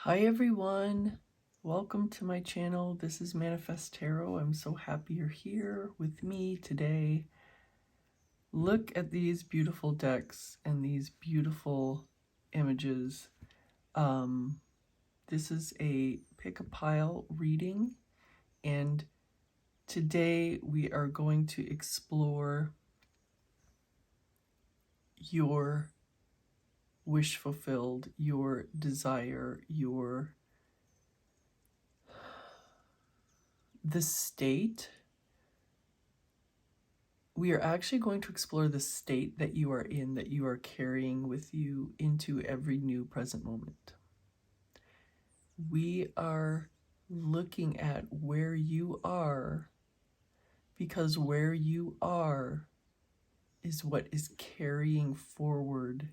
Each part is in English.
Hi everyone, welcome to my channel. This is Manifest Tarot. I'm so happy you're here with me today. Look at these beautiful decks and these beautiful images. This is a pick a pile reading, and today we are going to explore your wish fulfilled, your desire, the state. We are actually going to explore the state that you are in, that you are carrying with you into every new present moment. We are looking at where you are, because where you are is what is carrying forward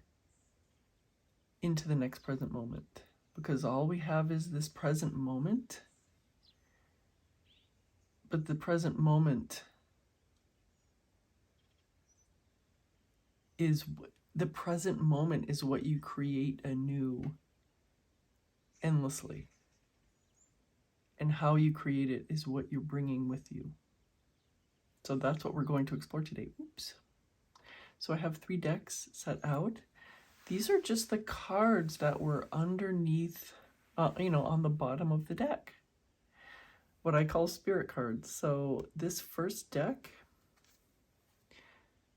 into the next present moment. Because all we have is this present moment, but the present moment is what you create anew endlessly. And how you create it is what you're bringing with you. So that's what we're going to explore today. Oops. So I have 3 decks set out. These are just the cards that were underneath, on the bottom of the deck. What I call spirit cards. So this first deck,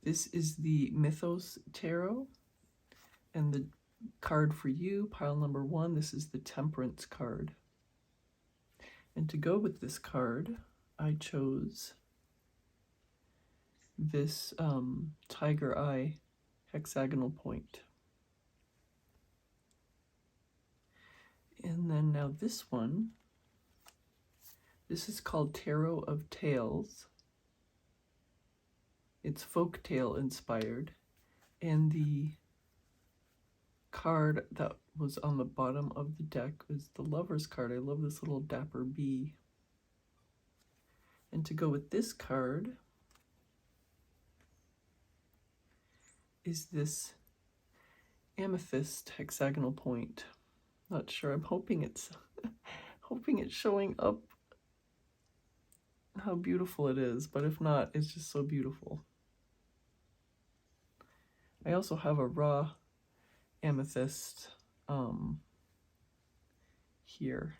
this is the Mythos Tarot. And the card for you, pile number 1, this is the Temperance card. And to go with this card, I chose this Tiger Eye hexagonal point. And then now this one, this is called Tarot of Tales. It's folktale inspired. And the card that was on the bottom of the deck was the Lover's card. I love this little dapper bee. And to go with this card is this Amethyst hexagonal point. Not sure. I'm hoping it's showing up how beautiful it is, but if not, it's just so beautiful. I also have a raw amethyst here.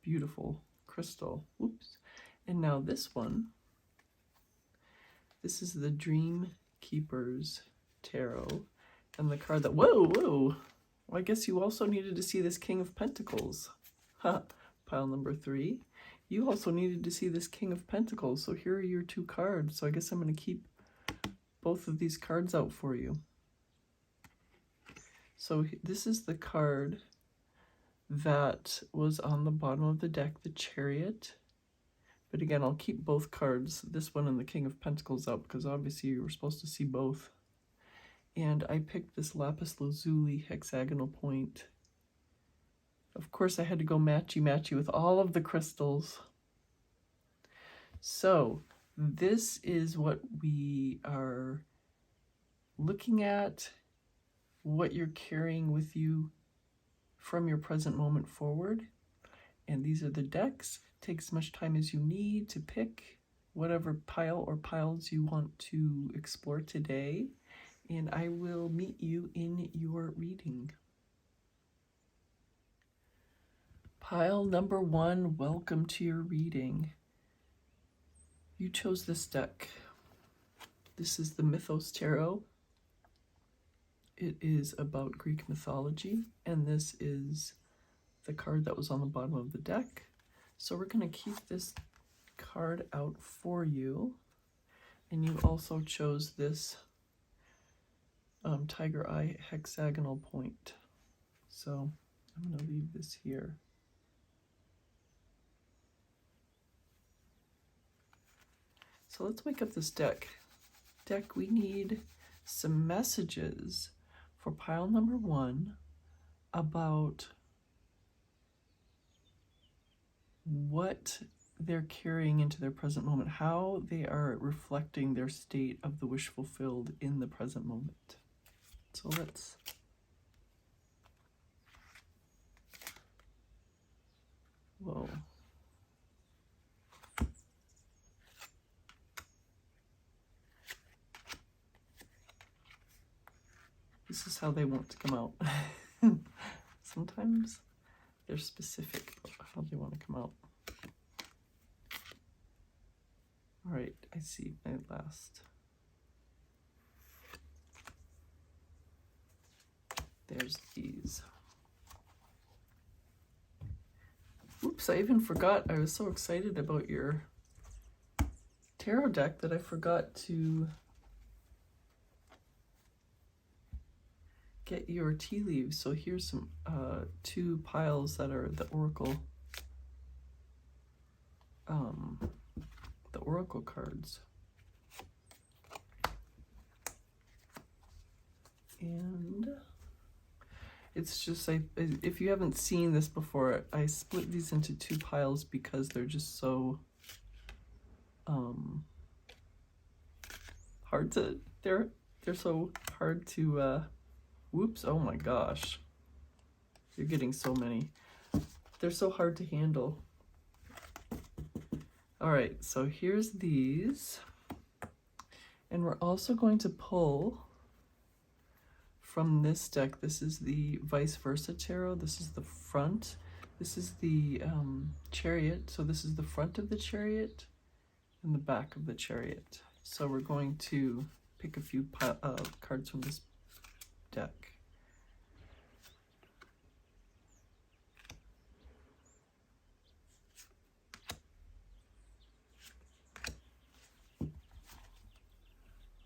Beautiful crystal. Oops. And now this one, this is the Dream Keepers Tarot, and the card that, whoa, well, I guess you also needed to see this King of Pentacles. Pile number 3. You also needed to see this King of Pentacles. So here are your 2 cards. So I guess I'm going to keep both of these cards out for you. So this is the card that was on the bottom of the deck, the Chariot. But again, I'll keep both cards, this one and the King of Pentacles, out because obviously you were supposed to see both. And I picked this Lapis Lazuli hexagonal point. Of course, I had to go matchy-matchy with all of the crystals. So this is what we are looking at, what you're carrying with you from your present moment forward. And these are the decks. Take as much time as you need to pick whatever pile or piles you want to explore today. And I will meet you in your reading. Pile number 1, welcome to your reading. You chose this deck. This is the Mythos Tarot. It is about Greek mythology, and this is the card that was on the bottom of the deck. So we're going to keep this card out for you. And you also chose this Tiger Eye hexagonal point. So I'm going to leave this here. So let's wake up this deck. Deck, we need some messages for pile number 1 about what they're carrying into their present moment, how they are reflecting their state of the wish fulfilled in the present moment. So let's Whoa. This is how they want to come out. Sometimes they're specific about how they want to come out. All right, I see my last. There's these. Oops, I even forgot. I was so excited about your tarot deck that I forgot to get your tea leaves. So here's some 2 piles that are the oracle cards. And it's just, if you haven't seen this before, I split these into 2 piles because they're just so hard to, they're so hard to, whoops, oh my gosh. You're getting so many. They're so hard to handle. All right, so here's these. And we're also going to pull from this deck. This is the Vice Versa Tarot. This is the front. This is the Chariot. So this is the front of the Chariot and the back of the Chariot. So we're going to pick a few cards from this deck.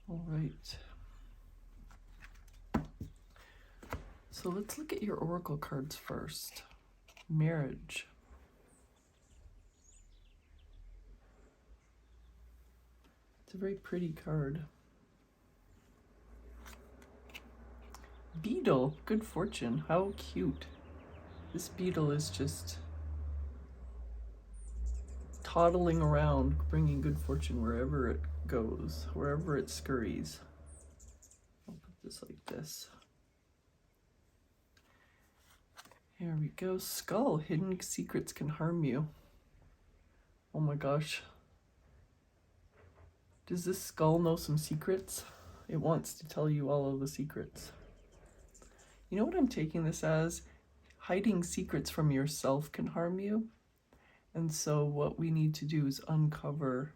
All right. So let's look at your oracle cards first. Marriage. It's a very pretty card. Beetle, good fortune. How cute. This beetle is just toddling around, bringing good fortune wherever it goes, wherever it scurries. I'll put this like this. Here we go. Skull. Hidden secrets can harm you. Oh my gosh. Does this skull know some secrets? It wants to tell you all of the secrets. You know what I'm taking this as? Hiding secrets from yourself can harm you. And so what we need to do is uncover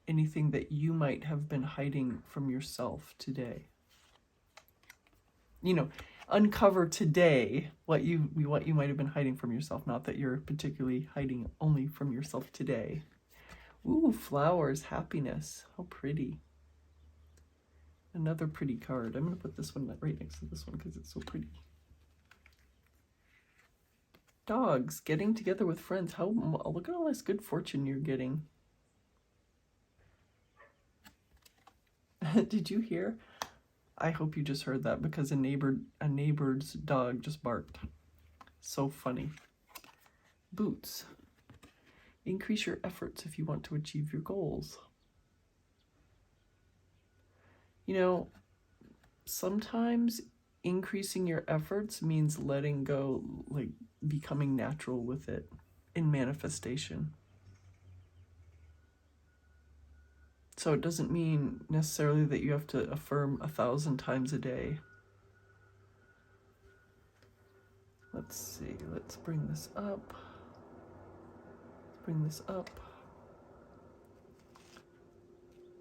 anything that you might have been hiding from yourself today. You know, uncover today what you might have been hiding from yourself, not that you're particularly hiding only from yourself today. Ooh, flowers, happiness. How pretty. Another pretty card. I'm going to put this one right next to this one because it's so pretty. Dogs, getting together with friends. Look at all this good fortune you're getting. Did you hear? I hope you just heard that because a neighbor's dog just barked. So funny. Boots. Increase your efforts if you want to achieve your goals. You know, sometimes increasing your efforts means letting go, like becoming natural with it in manifestation. So it doesn't mean necessarily that you have to affirm 1,000 times a day. Let's see, let's bring this up. Bring this up.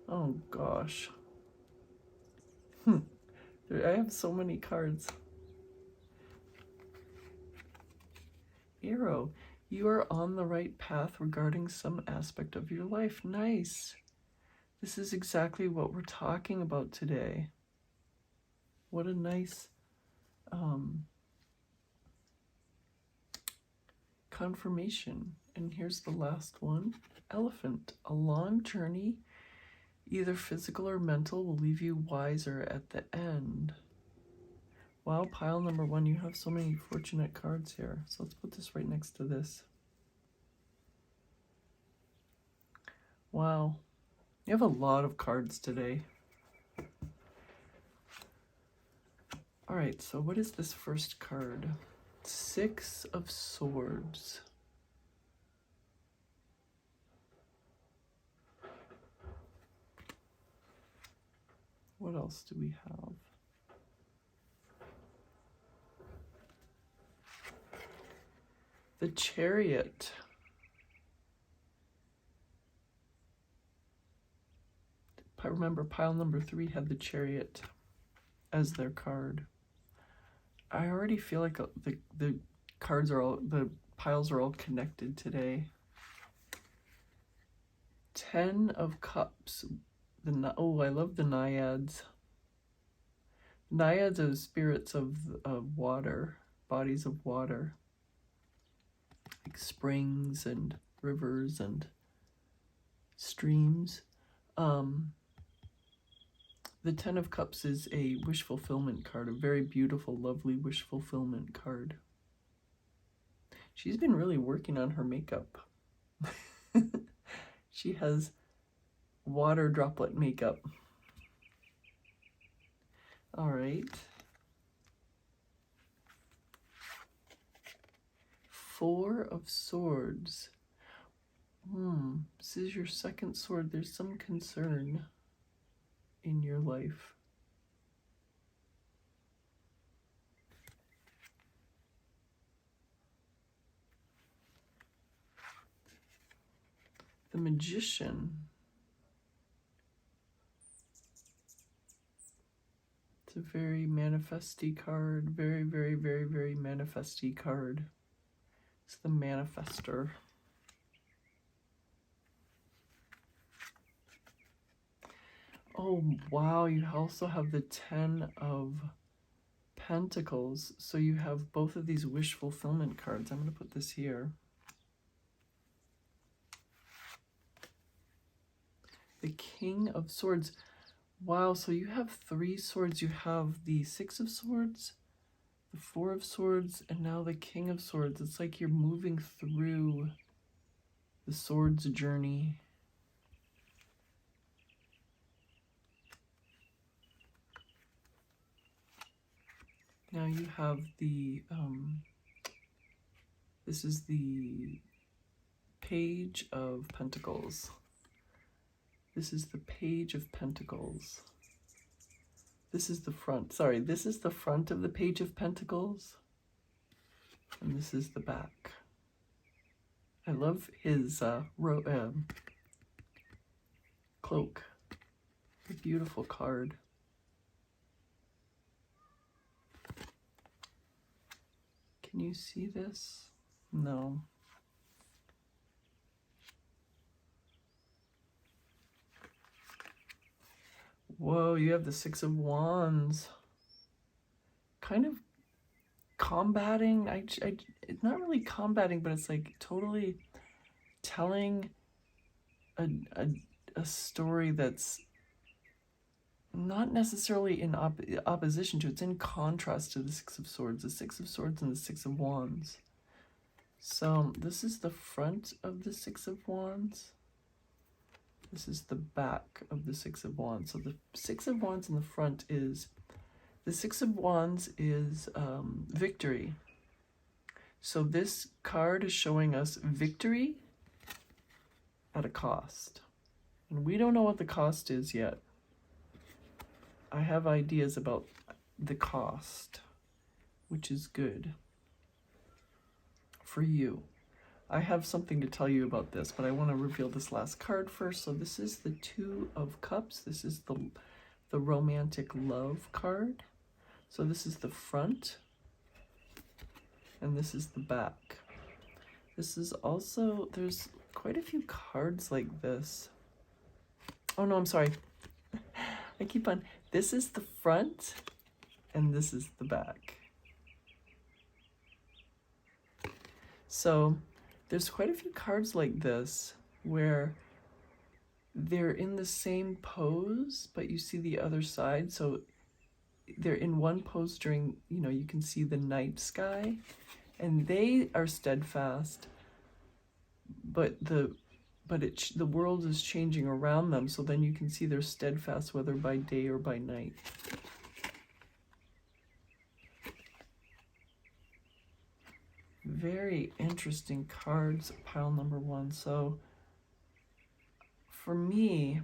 Oh gosh. I have so many cards. Arrow. You are on the right path regarding some aspect of your life. Nice. This is exactly what we're talking about today. What a nice confirmation. And here's the last one. Elephant. A long journey, either physical or mental, will leave you wiser at the end. Wow, pile number 1, you have so many fortunate cards here. So let's put this right next to this. Wow, you have a lot of cards today. All right, so what is this first card? 6 of Swords. What else do we have? The Chariot. I remember pile number 3 had the Chariot as their card. I already feel like the cards are all, the piles are all connected today. 10 of Cups. Oh, I love the Naiads. Naiads are the spirits of water, bodies of water, like springs and rivers and streams. The 10 of Cups is a wish fulfillment card, a very beautiful, lovely wish fulfillment card. She's been really working on her makeup. She has water droplet makeup. All right. 4 of Swords. This is your second sword. There's some concern in your life. The Magician. It's a very manifesty card. Very, very, very, very manifesty card. It's the Manifester. Oh, wow. You also have the 10 of Pentacles. So you have both of these wish fulfillment cards. I'm going to put this here. The King of Swords. Wow, so you have 3 swords. You have the 6 of Swords, the 4 of Swords, and now the King of Swords. It's like you're moving through the swords journey. Now you have the, this is the Page of Pentacles. This is the Page of Pentacles. This is the front. Sorry, this is the front of the Page of Pentacles. And this is the back. I love his cloak. A beautiful card. Can you see this? No. Whoa, you have the 6 of Wands. Kind of combating. It's not really combating, but it's like totally telling a story that's not necessarily in opposition to, it's in contrast to the 6 of Swords. The 6 of Swords and the 6 of Wands. So this is the front of the 6 of Wands. This is the back of the 6 of Wands. So the 6 of Wands in the front is, the 6 of Wands is victory. So this card is showing us victory at a cost. And we don't know what the cost is yet. I have ideas about the cost, which is good for you. I have something to tell you about this, but I want to reveal this last card first. So this is the 2 of Cups. This is the romantic love card. So this is the front, and this is the back. This is also, there's quite a few cards like this. Oh no, I'm sorry. I keep on. This is the front, and this is the back. So there's quite a few cards like this where they're in the same pose, but you see the other side. So they're in one pose during, you can see the night sky, and they are steadfast, but the world is changing around them, so then you can see they're steadfast whether by day or by night. Very interesting cards, pile number 1. So for me,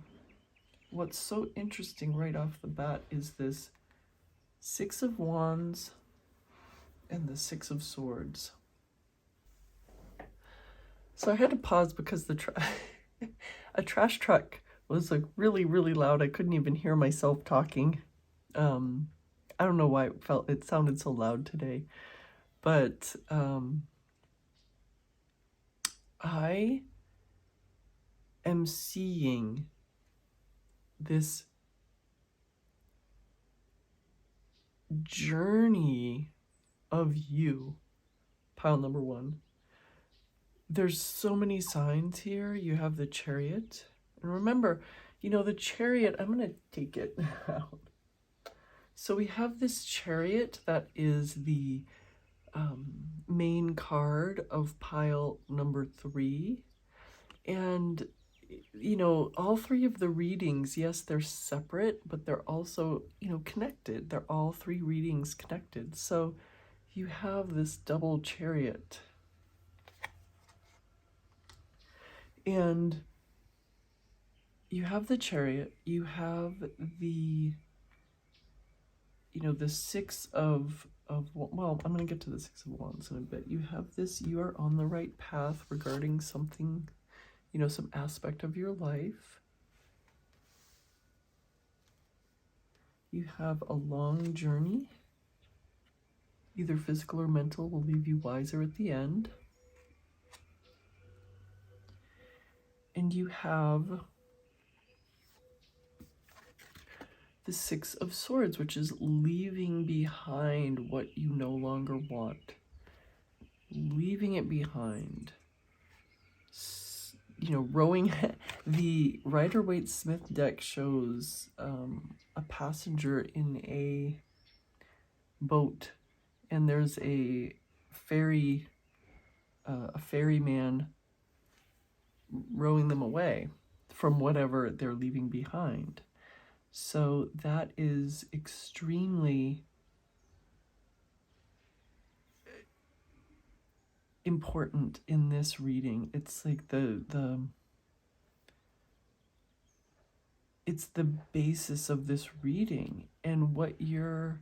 what's so interesting right off the bat is this Six of Wands and the Six of Swords. So I had to pause because a trash truck was like really, really loud. I couldn't even hear myself talking. I don't know why it sounded so loud today, but I am seeing this journey of you, pile number one. There's so many signs here. You have the Chariot. And remember, you know, the Chariot, I'm going to take it out. So we have this Chariot that is the main card of pile number 3. And, you know, all 3 of the readings, yes, they're separate, but they're also, you know, connected. They're all 3 readings connected. So you have this double Chariot. And you have the Chariot, you have the, you know, the Six of well, I'm going to get to the Six of Wands in a bit. You have this, you are on the right path regarding something, you know, some aspect of your life. You have a long journey, either physical or mental, will leave you wiser at the end. And you have the Six of Swords, which is leaving behind what you no longer want. Leaving it behind. You know, rowing. The Rider-Waite-Smith deck shows a passenger in a boat, and there's a ferryman rowing them away from whatever they're leaving behind. So that is extremely important in this reading. It's like it's the basis of this reading, and what you're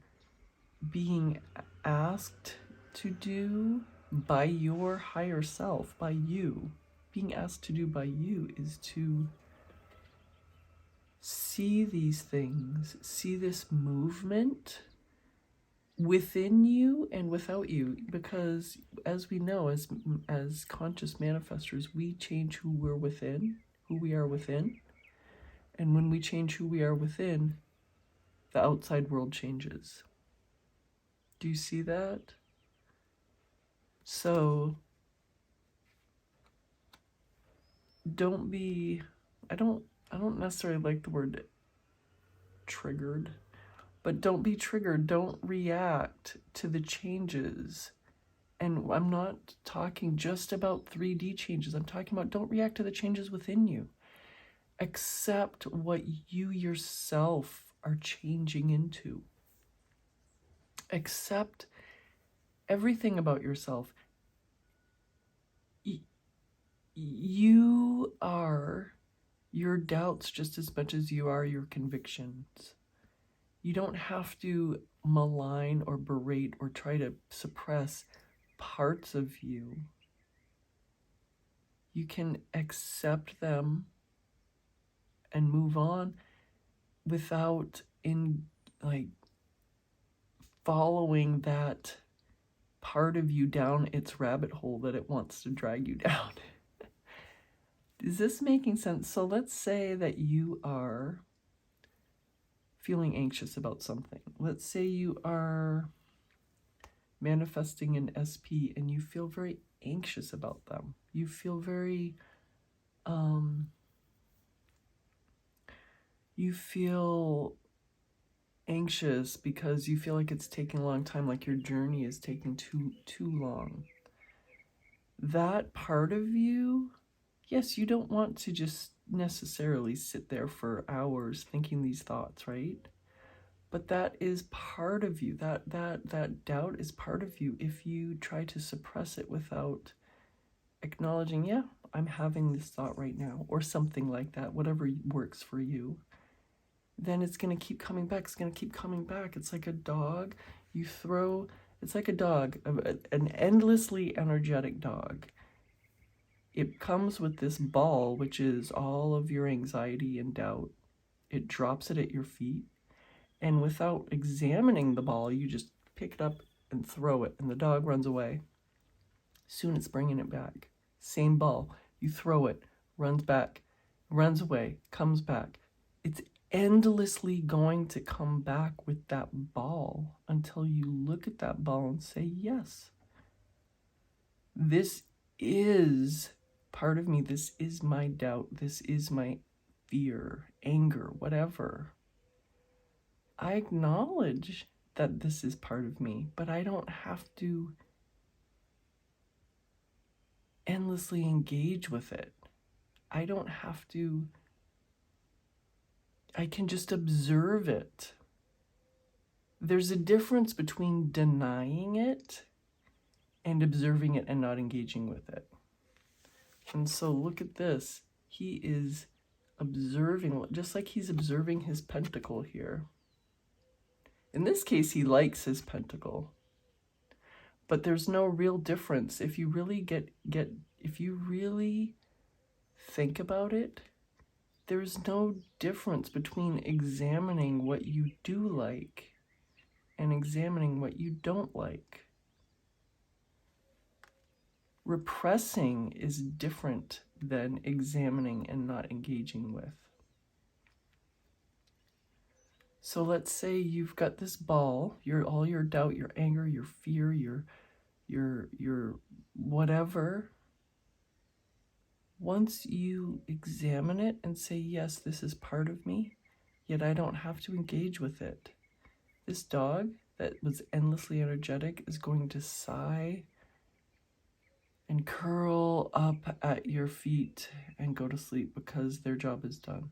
being asked to do by your higher self, by you, being asked to do by you, is to see these things, see this movement within you and without you, because as we know, as conscious manifestors, we change who we are within, and when we change who we are within, the outside world changes. Do you see that? So don't be, I don't necessarily like the word triggered, but don't be triggered. Don't react to the changes. And I'm not talking just about 3D changes. I'm talking about don't react to the changes within you. Accept what you yourself are changing into. Accept everything about yourself. You are your doubts just as much as you are your convictions. You don't have to malign or berate or try to suppress parts of you. You can accept them and move on without following that part of you down its rabbit hole that it wants to drag you down. Is this making sense? So let's say that you are feeling anxious about something. Let's say you are manifesting an SP and you feel very anxious about them. You feel very, you feel anxious because you feel like it's taking a long time, like your journey is taking too long. That part of you, yes, you don't want to just necessarily sit there for hours thinking these thoughts, right? But that is part of you. That doubt is part of you. If you try to suppress it without acknowledging, yeah, I'm having this thought right now, or something like that, whatever works for you. then it's going to keep coming back. It's going to keep coming back. It's like a dog. It's like a dog, an endlessly energetic dog. It comes with this ball, which is all of your anxiety and doubt. It drops it at your feet. And without examining the ball, you just pick it up and throw it, and the dog runs away. Soon it's bringing it back. Same ball. You throw it, runs back, runs away, comes back. It's endlessly going to come back with that ball until you look at that ball and say, yes, this is part of me. This is my doubt. This is my fear, anger, whatever. I acknowledge that this is part of me, but I don't have to endlessly engage with it. I don't have to, I can just observe it. There's a difference between denying it and observing it and not engaging with it. And so look at this. He is observing, just like he's observing his pentacle here. In this case, he likes his pentacle. But there's no real difference. If you really if you really think about it, there's no difference between examining what you do like and examining what you don't like. Repressing is different than examining and not engaging with. So let's say you've got this ball, all your doubt, your anger, your fear, your whatever. Once you examine it and say, yes, this is part of me, yet I don't have to engage with it. This dog that was endlessly energetic is going to sigh and curl up at your feet and go to sleep because their job is done.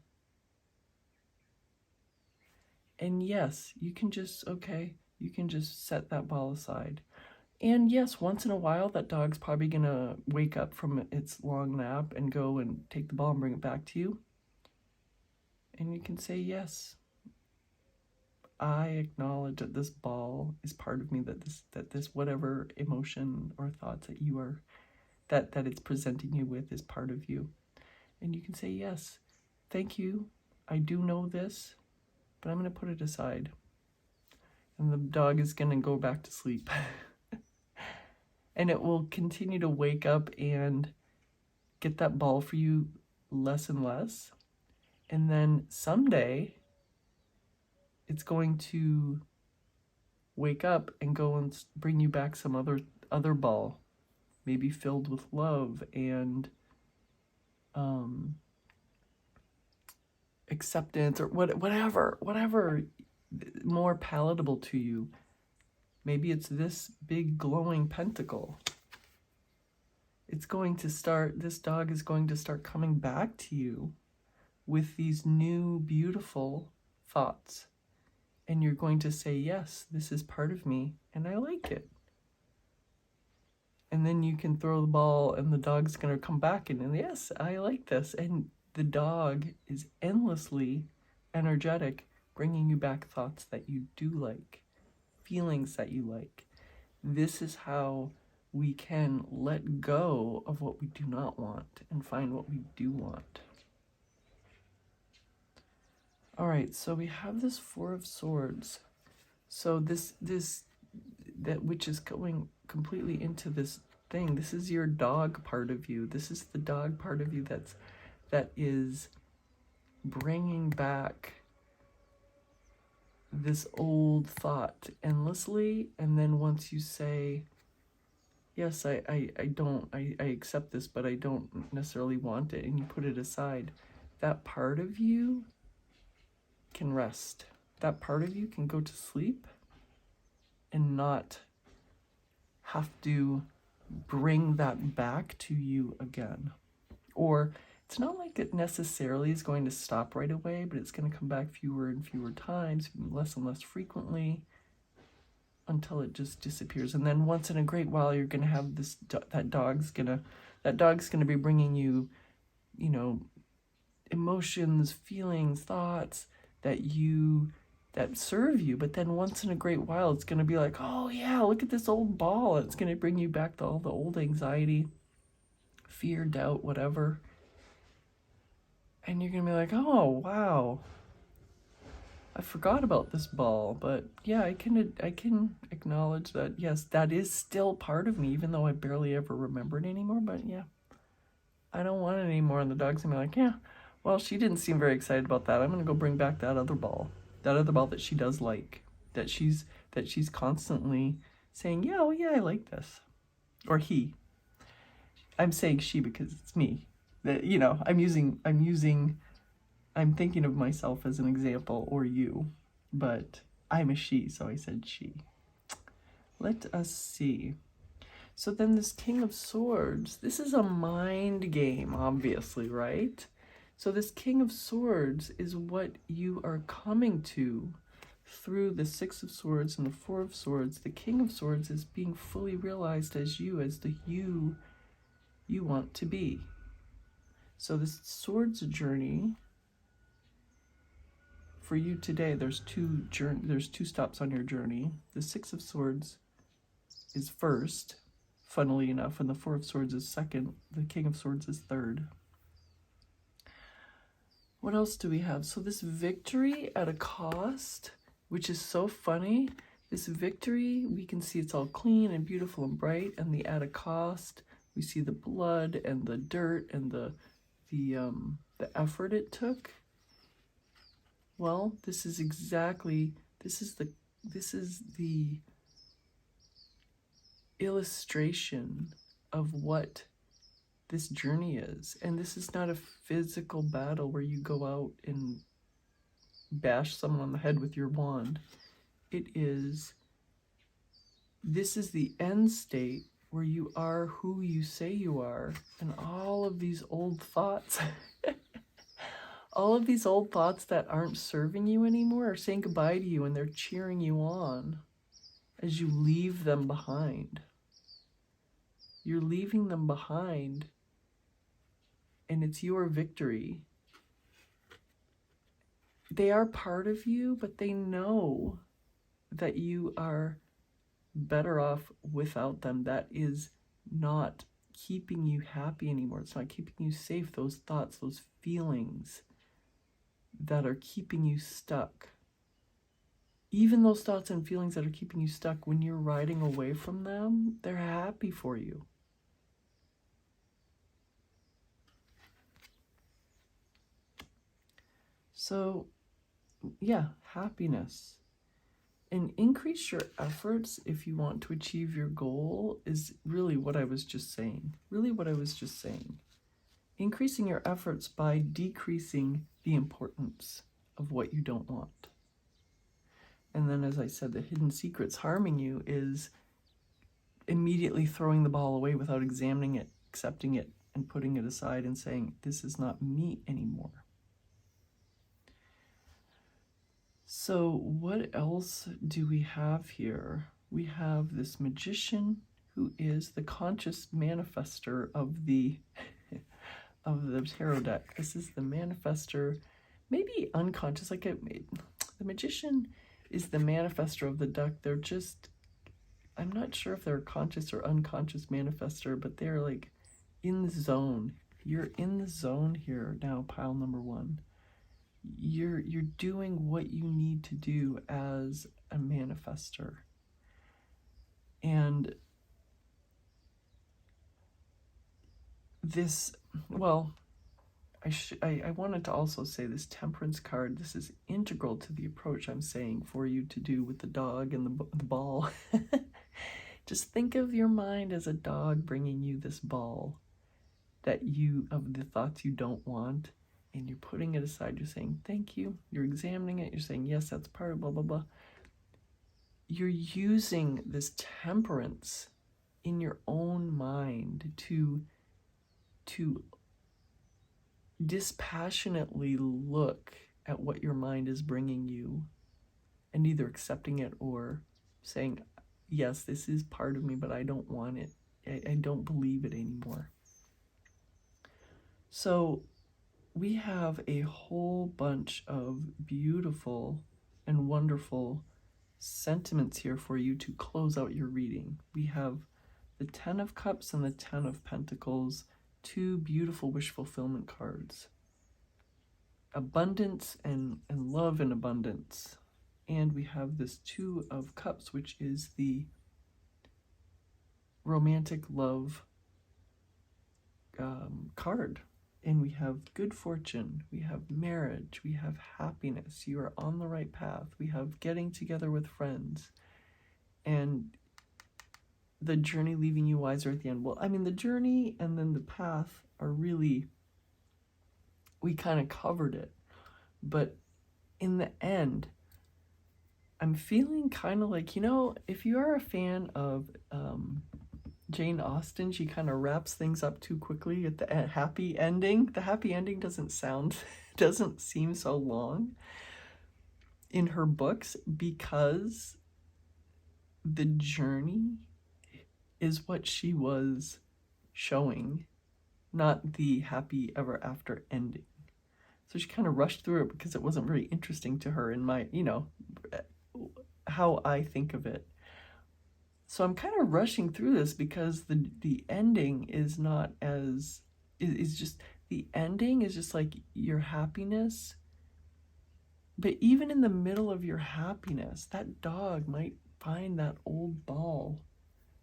And yes, you can just set that ball aside. And yes, once in a while, that dog's probably going to wake up from its long nap and go and take the ball and bring it back to you. And you can say, yes, I acknowledge that this ball is part of me, that this whatever emotion or thoughts that you are, that it's presenting you with is part of you. And you can say, yes, thank you. I do know this, but I'm going to put it aside. And the dog is going to go back to sleep. And it will continue to wake up and get that ball for you less and less. And then someday, it's going to wake up and go and bring you back some other ball, maybe filled with love and acceptance or whatever more palatable to you. Maybe it's this big glowing pentacle. This dog is going to start coming back to you with these new beautiful thoughts. And you're going to say, yes, this is part of me and I like it. And then you can throw the ball and the dog's going to come back and yes, I like this. And the dog is endlessly energetic, bringing you back thoughts that you do like, feelings that you like. This is how we can let go of what we do not want and find what we do want. All right, so we have this Four of Swords. So which is going completely into this thing. This is your dog part of you. This is the dog part of you that is bringing back this old thought endlessly. And then once you say, yes, I accept this, but I don't necessarily want it, and you put it aside, that part of you can rest. That part of you can go to sleep and not have to bring that back to you again. Or it's not like it necessarily is going to stop right away, but it's going to come back fewer and fewer times, less and less frequently, until it just disappears. And then once in a great while, you're going to have that dog's going to be bringing you, emotions, feelings, thoughts that serve you, but then once in a great while it's going to be like, oh yeah, look at this old ball. It's going to bring you back to all the old anxiety, fear, doubt, whatever. And you're going to be like, oh wow, I forgot about this ball. But yeah, I can acknowledge that, yes, that is still part of me, even though I barely ever remember it anymore. But yeah, I don't want it anymore. And the dog's going to be like, yeah, well, she didn't seem very excited about that. I'm going to go bring back that other ball that she does like, that she's constantly saying, yeah, oh yeah, I like this. Or he. I'm saying she because it's me. That, you know, I'm thinking of myself as an example, or you, but I'm a she, so I said she. Let us see. So then this King of Swords, this is a mind game, obviously, right? So this King of Swords is what you are coming to through the Six of Swords and the Four of Swords. The King of Swords is being fully realized as you, as the you want to be. So this Swords journey for you today, there's two stops on your journey. The Six of Swords is first, funnily enough, and the Four of Swords is second. The King of Swords is third. What else do we have? So this victory at a cost, which is so funny. This victory, we can see it's all clean and beautiful and bright, and the at a cost, we see the blood and the dirt and the effort it took. Well, this is the illustration of what this journey is. And this is not a physical battle where you go out and bash someone on the head with your wand. This is the end state where you are who you say you are, and all of these old thoughts all of these old thoughts that aren't serving you anymore are saying goodbye to you, and they're cheering you on as you leave them behind. You're leaving them behind, and it's your victory. They are part of you, but they know that you are better off without them. That is not keeping you happy anymore. It's not keeping you safe. Those thoughts, those feelings that are keeping you stuck. Even those thoughts and feelings that are keeping you stuck, when you're riding away from them, they're happy for you. So, yeah, happiness. And increase your efforts if you want to achieve your goal is really what I was just saying. Increasing your efforts by decreasing the importance of what you don't want. And then, as I said, the hidden secrets harming you is immediately throwing the ball away without examining it, accepting it, and putting it aside and saying, this is not me anymore. So what else do we have here? We have this magician who is the conscious manifester of the of the tarot deck. This is the manifester, maybe unconscious, the magician is the manifester of the deck. They're just, I'm not sure if they're a conscious or unconscious manifester, but they're like in the zone. You're in the zone here now, pile number one. You're doing what you need to do as a manifester. And this, well, I wanted to also say this Temperance card, this is integral to the approach I'm saying for you to do with the dog and the ball. Just think of your mind as a dog bringing you this ball of the thoughts you don't want, and you're putting it aside. You're saying, thank you. You're examining it. You're saying, yes, that's part of blah, blah, blah. You're using this temperance in your own mind to dispassionately look at what your mind is bringing you and either accepting it or saying, yes, this is part of me, but I don't want it. I don't believe it anymore. So we have a whole bunch of beautiful and wonderful sentiments here for you to close out your reading. We have the 10 of Cups and the 10 of Pentacles, two beautiful wish fulfillment cards. Abundance and love and abundance. And we have this 2 of Cups, which is the romantic love card. And we have good fortune, we have marriage, we have happiness, you are on the right path, we have getting together with friends, and the journey leaving you wiser at the end. Well, I mean, the journey and then the path are really, we kind of covered it. But in the end, I'm feeling kind of like, you know, if you are a fan of Jane Austen, she kind of wraps things up too quickly at the happy ending. The happy ending doesn't seem so long in her books because the journey is what she was showing, not the happy ever after ending. So she kind of rushed through it because it wasn't very interesting to her in my, you know, how I think of it. So I'm kind of rushing through this because the ending is not as, is just, the ending is just like your happiness. But even in the middle of your happiness, that dog might find that old ball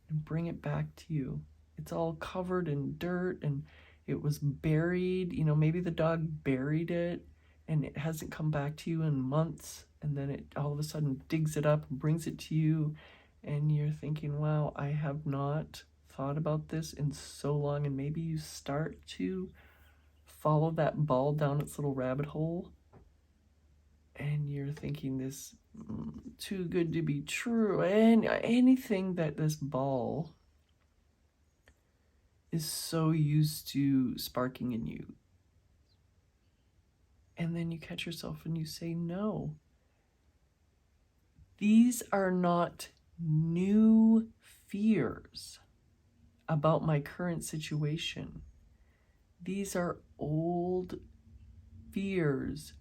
and bring it back to you. It's all covered in dirt and it was buried. You know, maybe the dog buried it and it hasn't come back to you in months. And then it all of a sudden digs it up and brings it to you. And you're thinking, wow, I have not thought about this in so long. And maybe you start to follow that ball down its little rabbit hole. And you're thinking this too good to be true. And anything that this ball is so used to sparking in you. And then you catch yourself and you say, no. These are not new fears about my current situation. These are old fears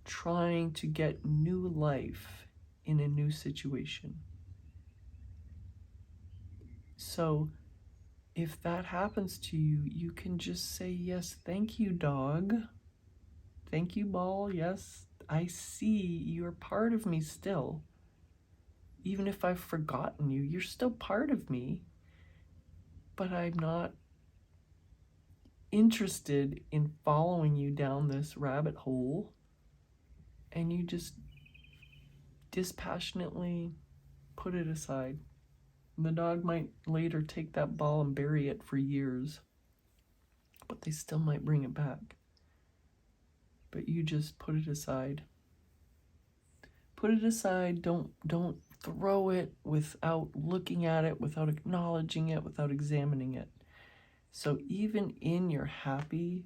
trying to get new life in a new situation. So if that happens to you, you can just say, yes, thank you, dog. Thank you, ball. Yes, I see you're part of me still. Even if I've forgotten you, you're still part of me. But I'm not interested in following you down this rabbit hole. And you just dispassionately put it aside. The dog might later take that ball and bury it for years, but they still might bring it back. But you just put it aside. Put it aside. Don't throw it without looking at it, without acknowledging it, without examining it. So even in your happy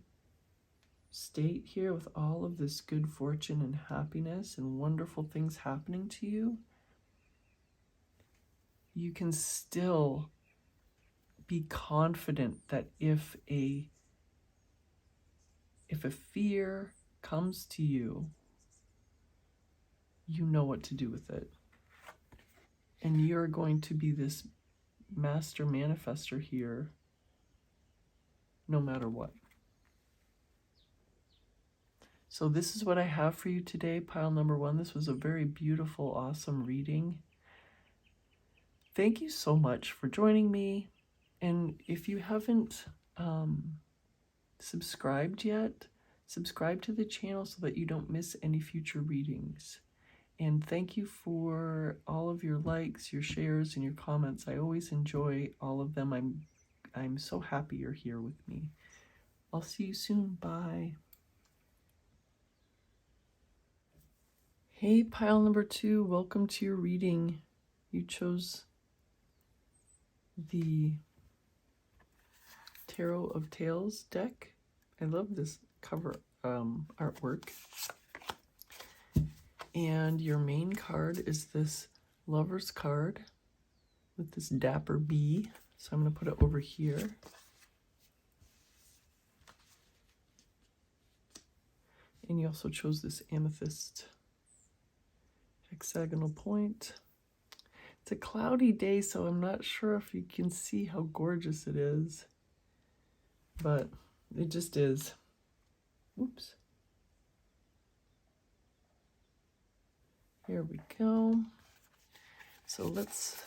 state here with all of this good fortune and happiness and wonderful things happening to you, you can still be confident that if a fear comes to you, you know what to do with it. And you're going to be this master manifester here no matter what. So this is what I have for you today, pile number 1. This was a very beautiful, awesome reading. Thank you so much for joining me. And if you haven't subscribed yet, subscribe to the channel so that you don't miss any future readings. And thank you for all of your likes, your shares, and your comments. I always enjoy all of them. I'm so happy you're here with me. I'll see you soon. Bye. Hey, pile number 2, welcome to your reading. You chose the Tarot of Tales deck. I love this cover artwork. And your main card is this Lover's card with this dapper bee. So I'm going to put it over here. And you also chose this amethyst hexagonal point. It's a cloudy day, so I'm not sure if you can see how gorgeous it is, but it just is. Oops. Here we go. So let's,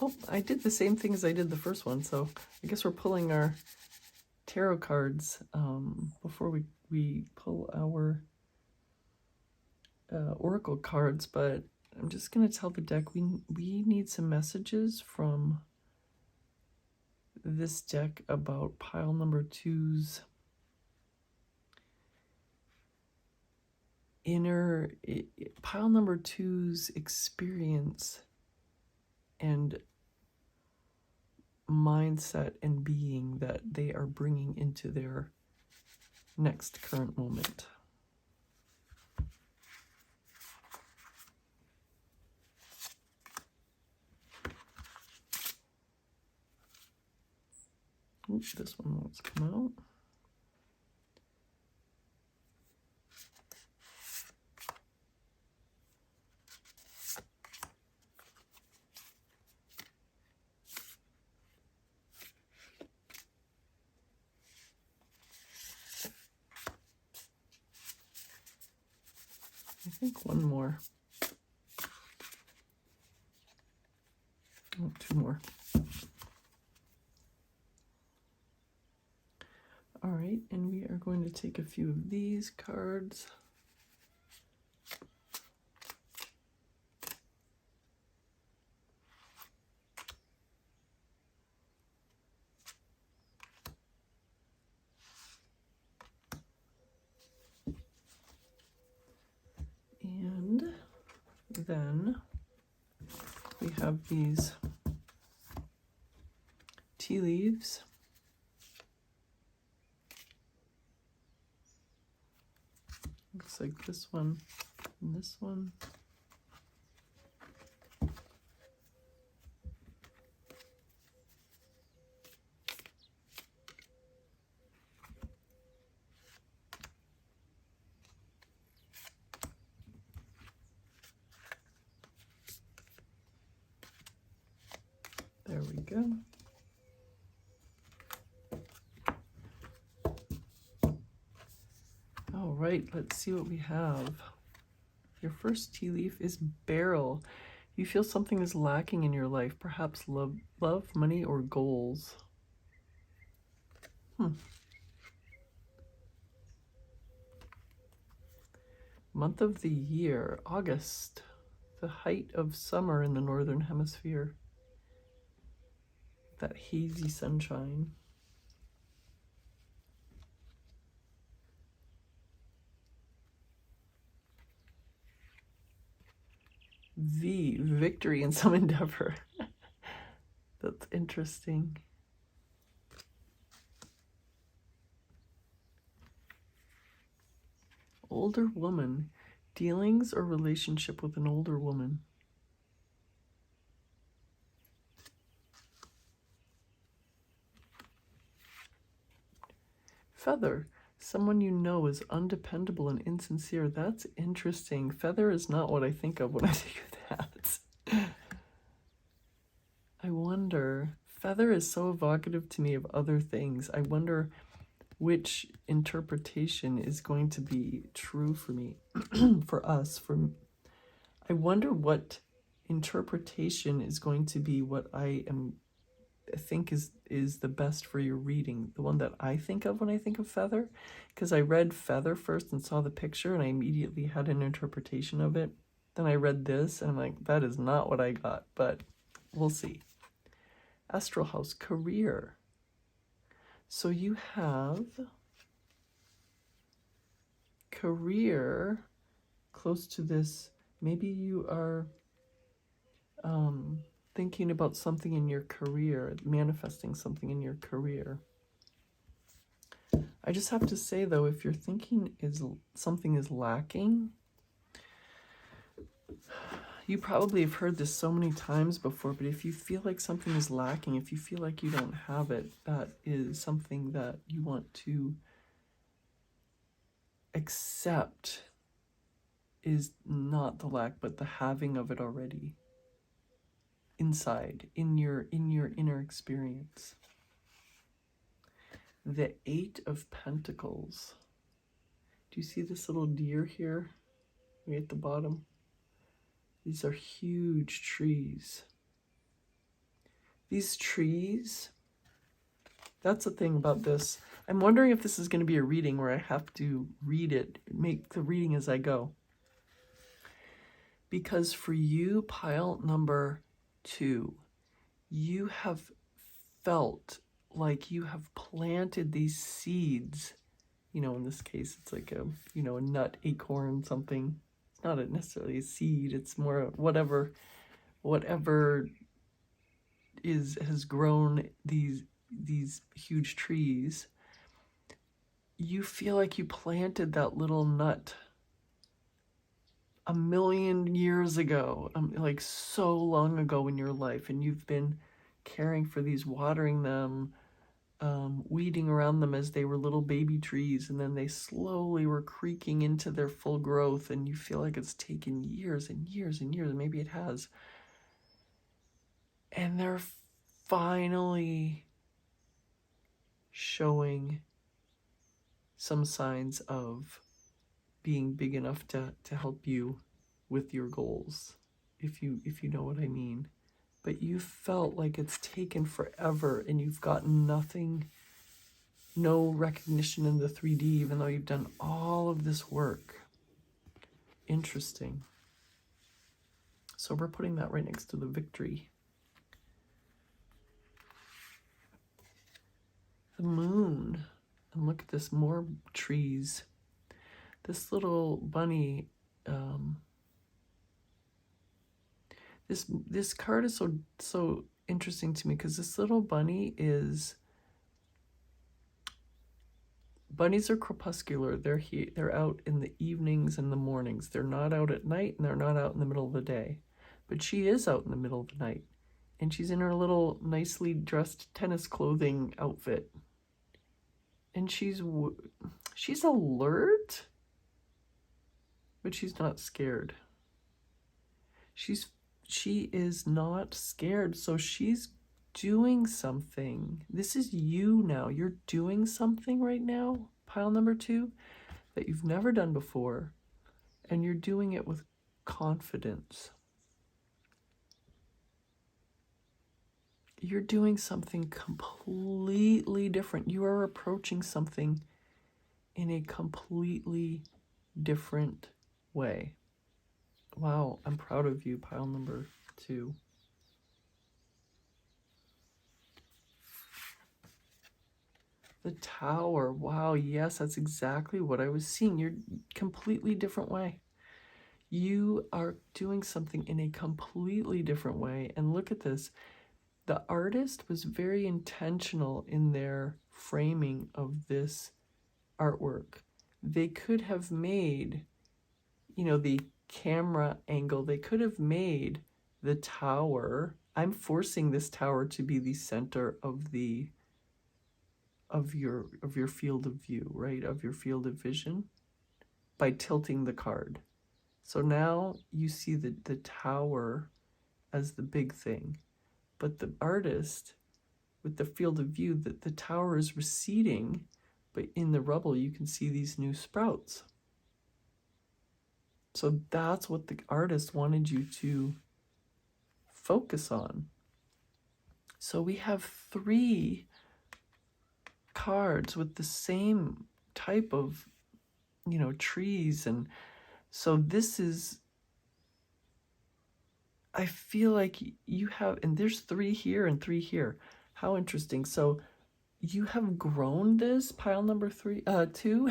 oh, I did the same thing as I did the first one, so I guess we're pulling our tarot cards before we pull our oracle cards, but I'm just going to tell the deck we need some messages from this deck about pile number 2's pile number 2's experience and mindset and being that they are bringing into their next current moment. Oops, this one won't come out. I think one more. Oh, two more. All right, and we are going to take a few of these cards. And then we have these tea leaves. Looks like this one and this one. There we go. All right, let's see what we have. Your first tea leaf is beryl. You feel something is lacking in your life, perhaps love, money, or goals. Month of the year, August, the height of summer in the northern hemisphere. That hazy sunshine. V, victory in some endeavor. That's interesting. Older woman, dealings or relationship with an older woman. Feather, someone you know is undependable and insincere. That's interesting. Feather is not what I think of when I think of that. I wonder, feather is so evocative to me of other things. I wonder which interpretation is going to be true for me, for us. I wonder what interpretation is going to be what I think is the best for your reading, the one that I think of when I think of feather, because I read feather first and saw the picture and I immediately had an interpretation of it. Then I read this and I'm like, that is not what I got, but we'll see. Astral house, career. So you have career close to this. Maybe you are thinking about something in your career, manifesting something in your career. I just have to say, though, if you're thinking something is lacking, you probably have heard this so many times before, but if you feel like something is lacking, if you feel like you don't have it, that is something that you want to accept is not the lack, but the having of it already inside, in your inner experience. The Eight of Pentacles. Do you see this little deer here? Way at the bottom. These are huge trees. These trees, that's the thing about this. I'm wondering if this is going to be a reading where I have to read it, make the reading as I go. Because for you, pile number 2, you have felt like you have planted these seeds. You know, in this case, it's like a, you know, a nut, acorn, something. It's not necessarily a seed. It's more whatever has grown these huge trees. You feel like you planted that little nut 1,000,000 years ago, like so long ago in your life, and you've been caring for these, watering them, weeding around them as they were little baby trees, and then they slowly were creaking into their full growth, and you feel like it's taken years and years and years, and maybe it has. And they're finally showing some signs of being big enough to help you with your goals, if you know what I mean. But you felt like it's taken forever and you've gotten nothing, no recognition in the 3D, even though you've done all of this work. Interesting. So we're putting that right next to the victory. The moon. And look at this, more trees. This little bunny, this card is so interesting to me, because this little bunny is, bunnies are crepuscular. They're out in the evenings and the mornings. They're not out at night, and they're not out in the middle of the day. But she is out in the middle of the night, and she's in her little nicely dressed tennis clothing outfit. And she's alert, but she's not scared. She is not scared, so she's doing something. This is you now. You're doing something right now, pile number 2, that you've never done before, and you're doing it with confidence. You're doing something completely different. You are approaching something in a completely different way. Wow, I'm proud of you, pile number 2. The Tower. Wow, yes, that's exactly what I was seeing. You're completely different way. You are doing something in a completely different way. And look at this. The artist was very intentional in their framing of this artwork. They could have made, you know, the camera angle, they could have made the tower. I'm forcing this tower to be the center of your field of view, right? Of your field of vision, by tilting the card. So now you see the tower as the big thing. But the artist, with the field of view, that the tower is receding, but in the rubble you can see these new sprouts. So that's what the artist wanted you to focus on. So we have 3 cards with the same type of, you know, trees. And so this is, I feel like you have, and there's 3 here and 3 here. How interesting. So you have grown this, pile number 2.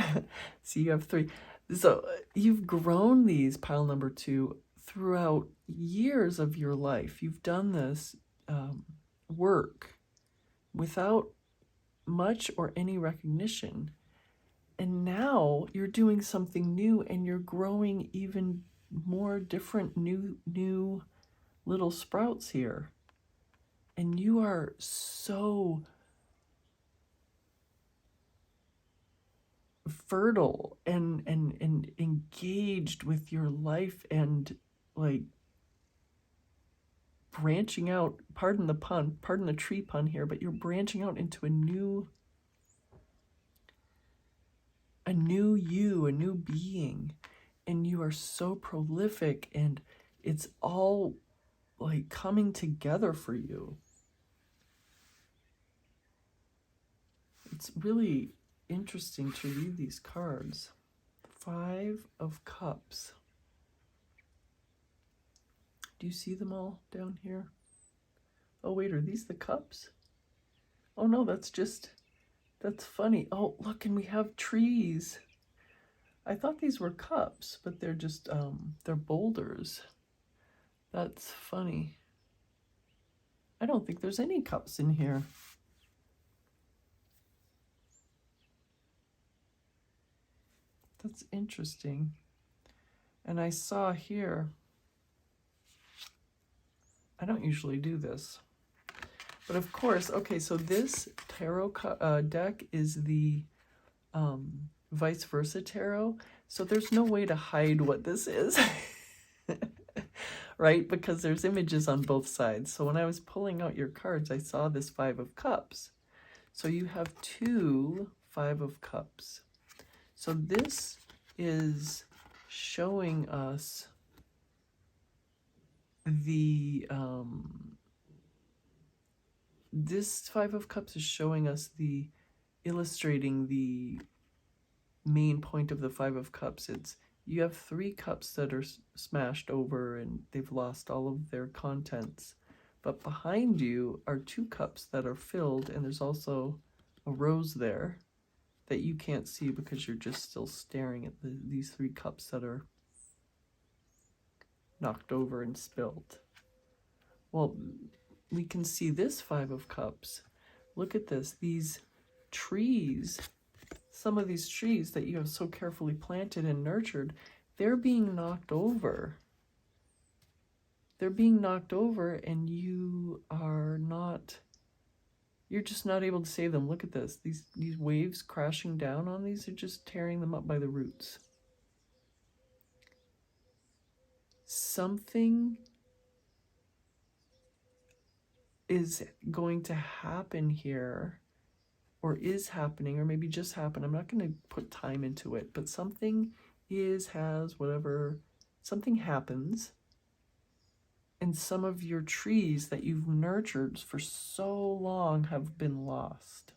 See, you have 3. So you've grown these, pile number 2, throughout years of your life. You've done this work without much or any recognition. And now you're doing something new, and you're growing even more different new little sprouts here. And you are so fertile and engaged with your life, and like branching out, pardon the pun, pardon the tree pun here, but you're branching out into a new you, a new being, and you are so prolific, and it's all like coming together for you. It's really interesting to read these cards. 5 of Cups. Do you see them all down here? Oh wait, are these the cups? Oh no, that's funny. Oh, look, and we have trees. I thought these were cups, but they're just, they're boulders. That's funny. I don't think there's any cups in here. That's interesting. And I saw here, I don't usually do this, but of course, okay, so this tarot deck is the vice versa tarot, so there's no way to hide what this is, right? Because there's images on both sides. So when I was pulling out your cards, I saw this 5 of Cups. So you have 2 5 of Cups. So this is showing us the this 5 of Cups is showing us illustrating the main point of the 5 of Cups. It's you have 3 cups that are smashed over and they've lost all of their contents, but behind you are 2 cups that are filled, and there's also a rose there that you can't see because you're just still staring at these 3 cups that are knocked over and spilled. Well, we can see this 5 of Cups. Look at this. These trees, some of these trees that you have so carefully planted and nurtured, they're being knocked over. They're being knocked over, and you are not, you're just not able to save them. Look at this. These waves crashing down on these are just tearing them up by the roots. Something is going to happen here, or is happening, or maybe just happened. I'm not going to put time into it, but something something happens, and some of your trees that you've nurtured for so long have been lost.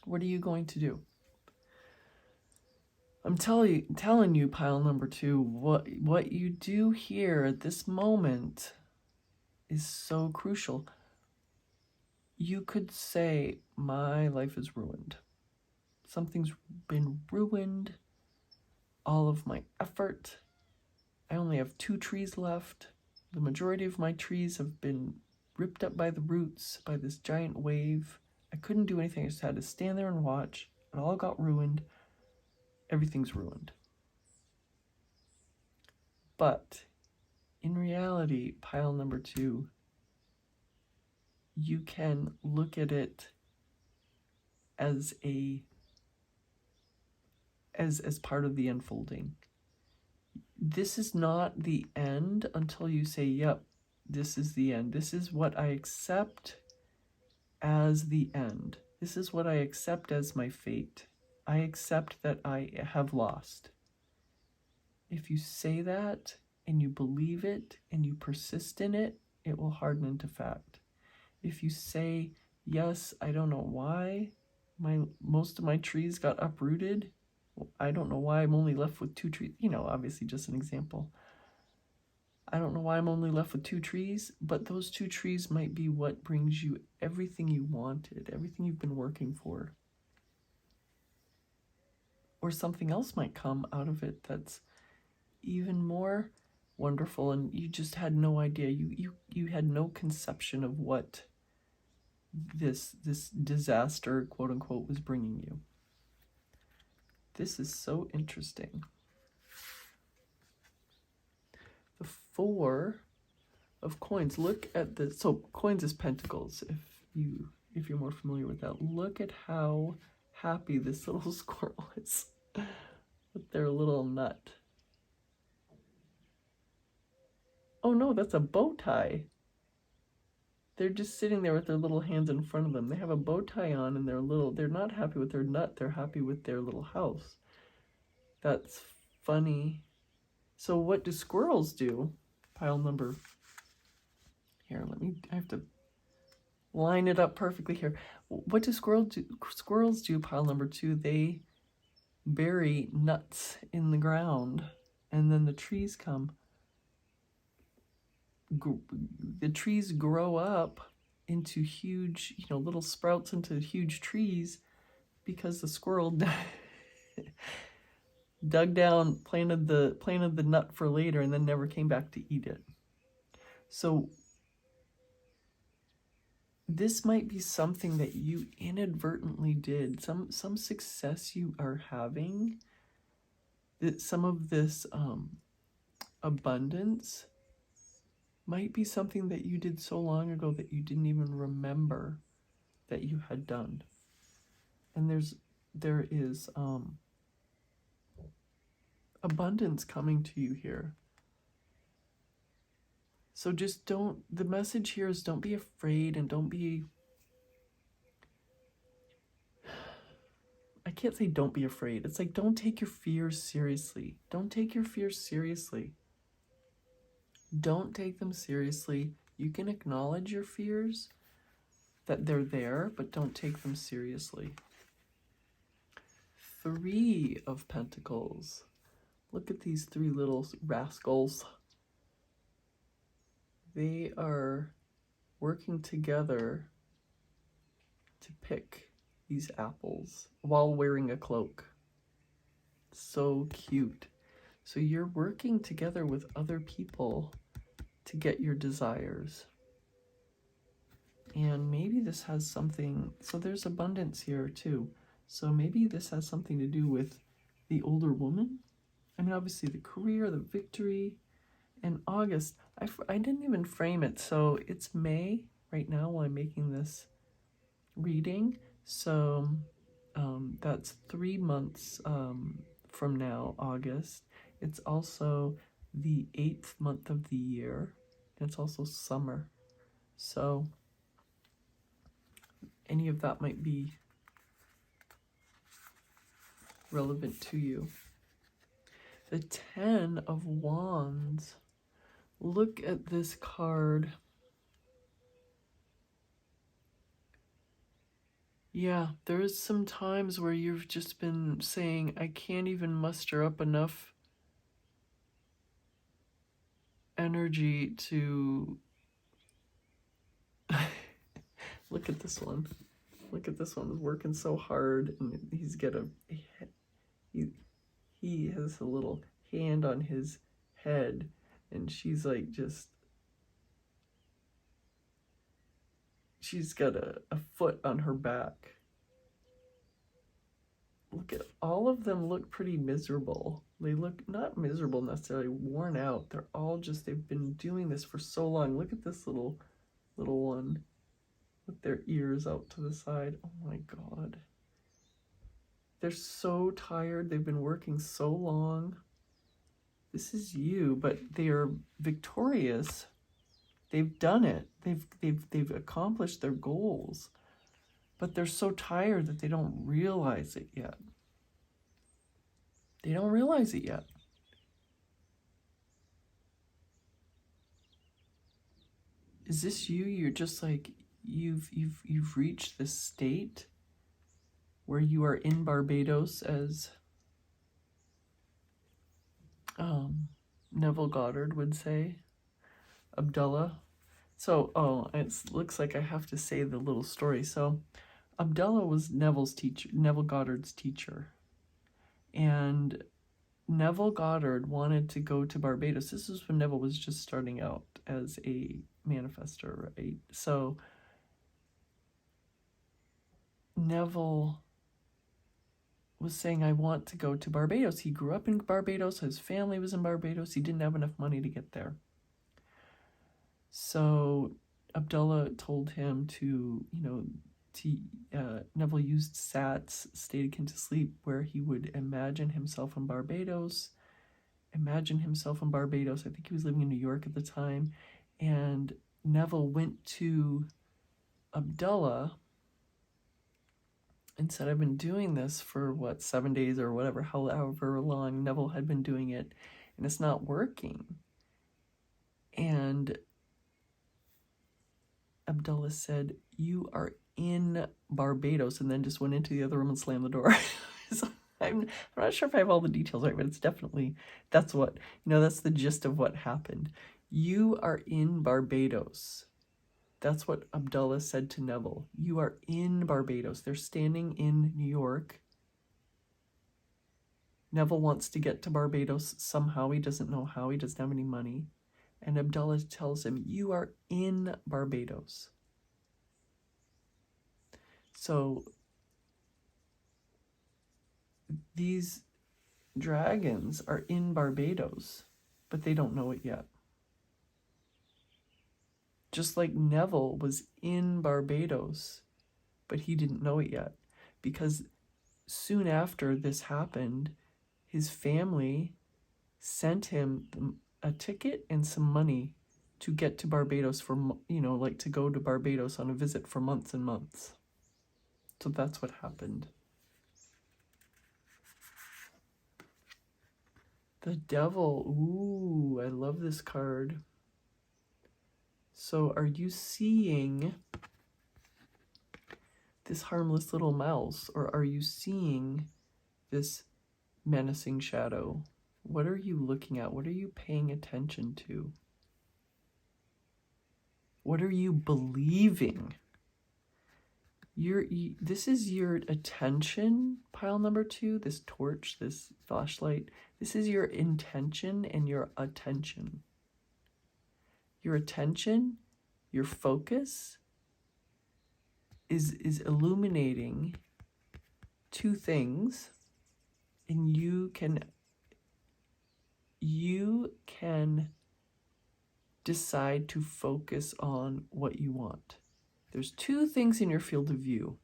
What are you going to do? I'm telling you, pile number 2, what you do here at this moment is so crucial. You could say, my life is ruined. Something's been ruined. All of my effort. I only have 2 trees left. The majority of my trees have been ripped up by the roots, by this giant wave. I couldn't do anything. I just had to stand there and watch. It all got ruined. Everything's ruined. But in reality, pile number 2, you can look at it as as part of the unfolding. This is not the end until you say, yep, this is the end. This is what I accept as the end. This is what I accept as my fate. I accept that I have lost. If you say that and you believe it and you persist in it, it will harden into fact. If you say, yes, I don't know why most of my trees got uprooted. I don't know why I'm only left with 2 trees. Obviously just an example. I don't know why I'm only left with 2 trees, but those 2 trees might be what brings you everything you wanted, everything you've been working for. Or something else might come out of it that's even more wonderful, and you just had no idea. You had no conception of what this disaster, quote unquote, was bringing you. This is so interesting. The 4 of Coins. Look at the, so coins is pentacles, if you're more familiar with that. Look at how happy this little squirrel is with their little nut. Oh no, that's a bow tie. They're just sitting there with their little hands in front of them. They have a bow tie on and they're not happy with their nut, they're happy with their little house. That's funny. So what do squirrels do? Pile number, here, I have to line it up perfectly here. What do squirrels do, pile number 2? They bury nuts in the ground, and then the trees come. The trees grow up into huge, little sprouts into huge trees because the squirrel dug down, planted the nut for later, and then never came back to eat it. So this might be something that you inadvertently did, some success you are having, that some of this abundance might be something that you did so long ago that you didn't even remember that you had done. And there is abundance coming to you here. So just the message here is don't be afraid, and I can't say don't be afraid. It's like, don't take your fears seriously. Don't take your fears seriously. Don't take them seriously. You can acknowledge your fears, that they're there, but don't take them seriously. 3 of Pentacles. Look at these 3 little rascals. They are working together to pick these apples while wearing a cloak. So cute. So you're working together with other people to get your desires. And maybe this has something, so there's abundance here too. So maybe this has something to do with the older woman. I mean, obviously the career, the victory. And August, I didn't even frame it. So it's May right now while I'm making this reading. So that's 3 months from now, August. It's also the 8th month of the year. And it's also summer. So any of that might be relevant to you. The 10 of Wands. Look at this card. Yeah, there's some times where you've just been saying, I can't even muster up enough energy to... Look at this one. Look at this one. He's working so hard, and he's got he has a little hand on his head, and she's like she's got a foot on her back. Look at all of them, look pretty miserable. They look not miserable necessarily, worn out. They're all they've been doing this for so long. Look at this little one with their ears out to the side. Oh my God. They're so tired. They've been working so long. This is you, but they are victorious. They've done it. They've accomplished their goals. But they're so tired that they don't realize it yet. They don't realize it yet. Is this you? You're just like, you've reached this state where you are in Barbados, as Neville Goddard would say, Abdullah. So, it looks like I have to say the little story. So, Abdullah was Neville Goddard's teacher. And Neville Goddard wanted to go to Barbados. This is when Neville was just starting out as a manifestor, right? So, Neville was saying, I want to go to Barbados. He grew up in Barbados. His family was in Barbados. He didn't have enough money to get there. So Abdullah told him to, Neville used SAT's, state akin to sleep, where he would imagine himself in Barbados. I think he was living in New York at the time. And Neville went to Abdullah and said, I've been doing this for 7 days or whatever, however long Neville had been doing it, and it's not working. And Abdullah said, you are in Barbados, and then just went into the other room and slammed the door. So I'm not sure if I have all the details right, but it's definitely, that's the gist of what happened. You are in Barbados. That's what Abdullah said to Neville. You are in Barbados. They're standing in New York. Neville wants to get to Barbados somehow. He doesn't know how. He doesn't have any money. And Abdullah tells him, you are in Barbados. So these dragons are in Barbados, but they don't know it yet. Just like Neville was in Barbados, but he didn't know it yet. Because soon after this happened, his family sent him a ticket and some money to get to Barbados for, to go to Barbados on a visit for months and months. So that's what happened. The Devil. Ooh, I love this card. So are you seeing this harmless little mouse, or are you seeing this menacing shadow? What are you looking at? What are you paying attention to? What are you believing? This is your attention, pile number 2, this torch, this flashlight. This is your intention and your attention. Your attention, your focus is illuminating 2 things, and you can decide to focus on what you want. There's 2 things in your field of view,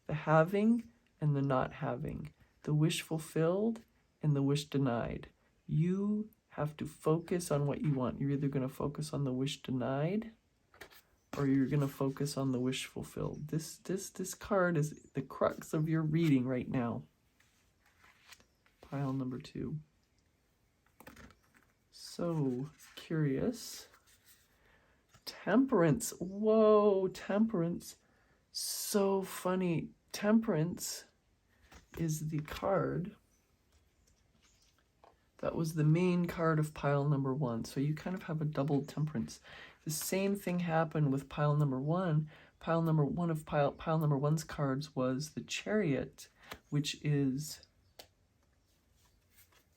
the having and the not having, the wish fulfilled and the wish denied. You have to focus on what you want. You're either going to focus on the wish denied, or you're going to focus on the wish fulfilled. This card is the crux of your reading right now. Pile number 2. So curious. Temperance. Whoa, Temperance. So funny. Temperance is the card that was the main card of pile number 1. So you kind of have a double Temperance. The same thing happened with pile number 1. Pile number 1 of pile number 1's cards was the Chariot, which is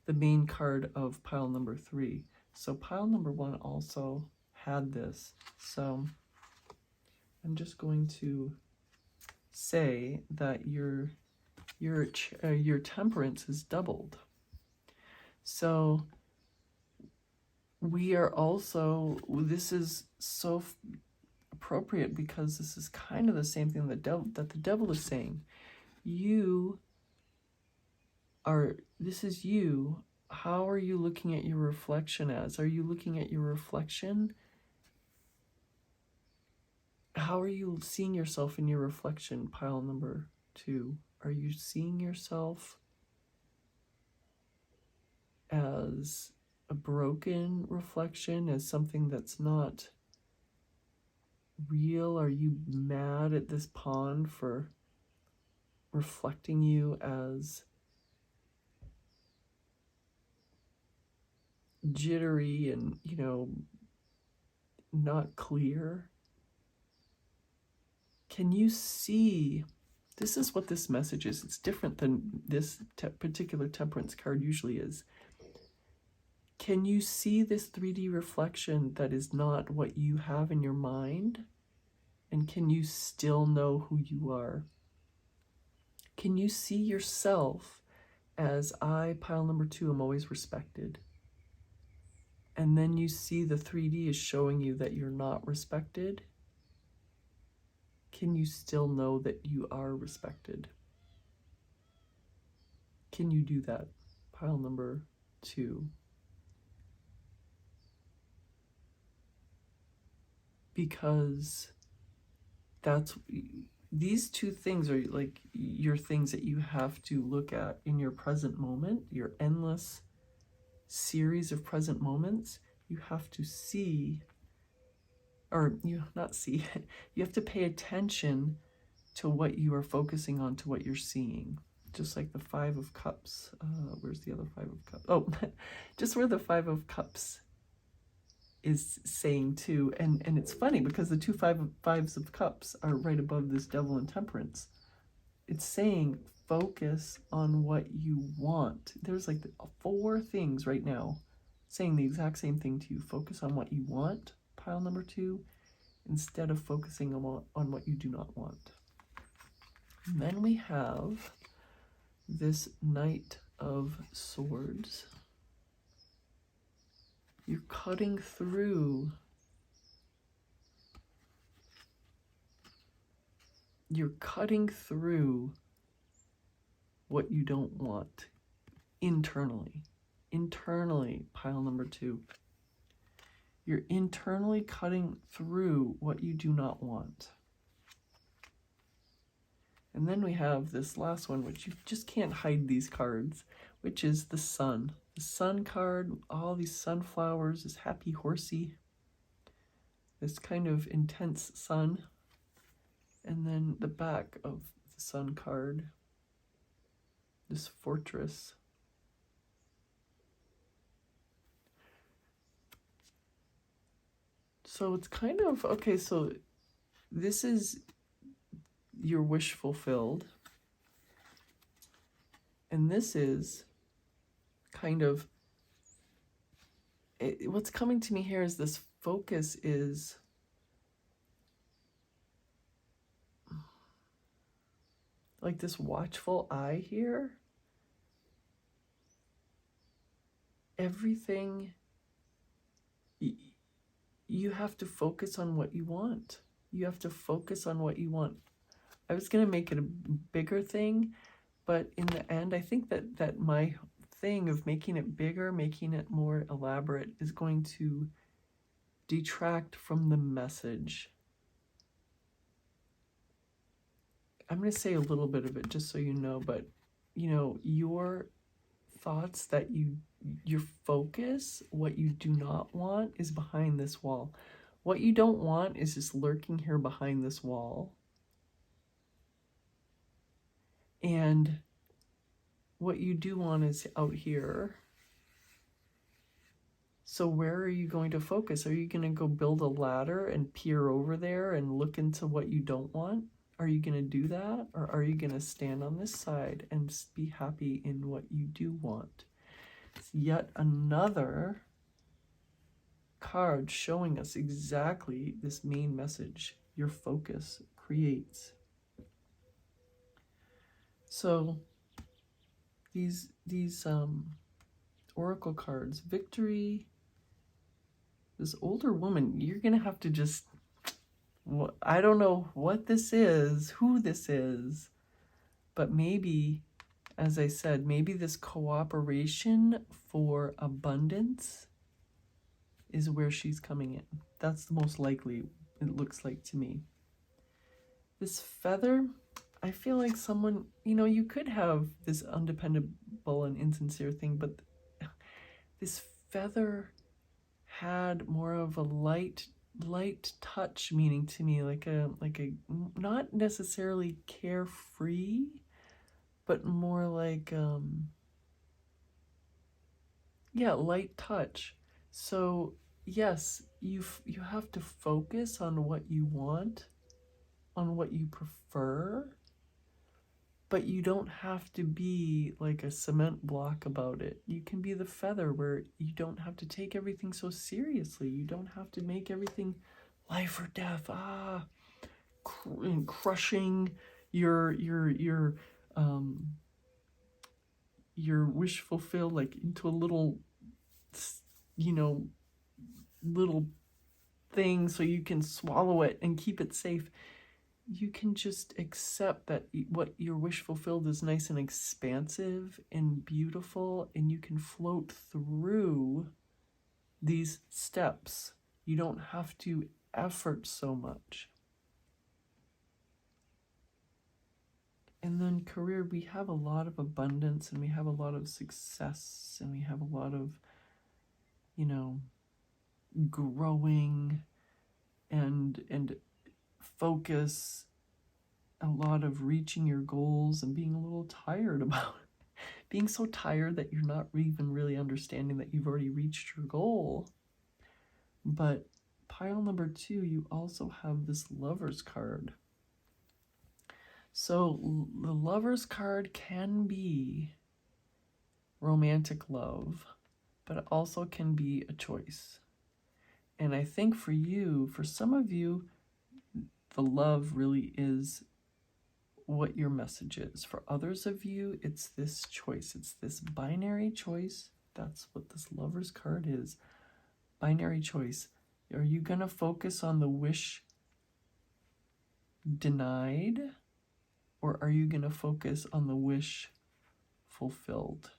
the main card of pile number 3. So pile number 1 also had this. So I'm just going to say that your Temperance is doubled. So we are also, this is so appropriate because this is kind of the same thing that the devil is saying. This is you. How are you looking at your reflection as? Are you looking at your reflection? How are you seeing yourself in your reflection, pile number 2? Are you seeing yourself as a broken reflection, as something that's not real? Are you mad at this pond for reflecting you as jittery and, not clear? Can you see? This is what this message is. It's different than this particular Temperance card usually is. Can you see this 3D reflection that is not what you have in your mind? And can you still know who you are? Can you see yourself as I, pile number 2, am always respected? And then you see the 3D is showing you that you're not respected? can you still know that you are respected? Can you do that? Pile number 2. Because these 2 things are like your things that you have to look at in your present moment, your endless series of present moments. You have to see, or you not see, you have to pay attention to what you are focusing on, to what you're seeing. Just like the 5 of Cups. Where's the other 5 of Cups? Oh, just where the 5 of Cups is saying too. And it's funny because the 2 fives of Cups are right above this Devil and Temperance. It's saying focus on what you want. There's like 4 things right now saying the exact same thing to you. Focus on what you want, pile number 2, instead of focusing on what you do not want. And then we have this Knight of Swords. You're cutting through. You're cutting through what you don't want internally. Internally, pile number 2. You're internally cutting through what you do not want. And then we have this last one, which you just can't hide these cards, which is the Sun. The Sun card, all these sunflowers, this happy horsey, this kind of intense sun. And then the back of the Sun card, this Fortress. So it's kind of, okay, so this is your wish fulfilled. And this is kind of, what's coming to me here is this focus is like this watchful eye here. Everything, you have to focus on what you want. You have to focus on what you want. I was going to make it a bigger thing, but in the end, I think that my thing of making it bigger, making it more elaborate, is going to detract from the message. I'm going to say a little bit of it just so you know, but your thoughts, that your focus, what you do not want is behind this wall. What you don't want is just lurking here behind this wall. And what you do want is out here. So where are you going to focus? Are you going to go build a ladder and peer over there and look into what you don't want? Are you going to do that? Or are you going to stand on this side and be happy in what you do want? It's yet another card showing us exactly this main message. Your focus creates. So these oracle cards, Victory, this older woman, you're going to have to just, I don't know what this is, who this is, but maybe, as I said, maybe this cooperation for abundance is where she's coming in. That's the most likely, it looks like to me. This feather, I feel like someone, you could have this undependable and insincere thing, but this feather had more of a light touch meaning to me, like a not necessarily carefree, but more like light touch. So yes, you have to focus on what you want, on what you prefer, but you don't have to be like a cement block about it. You can be the feather where you don't have to take everything so seriously. You don't have to make everything life or death. Crushing your wish fulfilled like into a little thing so you can swallow it and keep it safe. you can just accept that what your wish fulfilled is nice and expansive and beautiful, and you can float through these steps. You don't have to effort so much. And then career, we have a lot of abundance, and we have a lot of success, and we have a lot of, growing and focus, a lot of reaching your goals, and being a little tired about it. Being so tired that you're not even really understanding that you've already reached your goal. But pile number 2, you also have this Lover's card. So the Lover's card can be romantic love, but it also can be a choice. And I think for you, for some of you, the love really is what your message is. For others of you, it's this choice. It's this binary choice. That's what this Lover's card is. Binary choice. Are you going to focus on the wish denied, or are you going to focus on the wish fulfilled?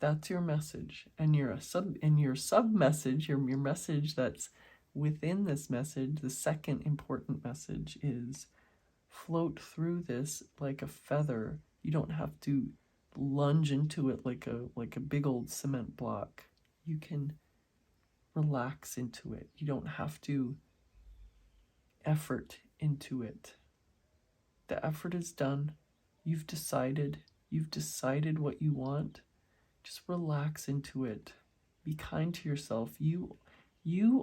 That's your message. And your sub message, your message that's within this message, the second important message is float through this like a feather. You don't have to lunge into it like a big old cement block. You can relax into it. You don't have to effort into it. The effort is done. You've decided what you want. Just relax into it. Be kind to yourself. You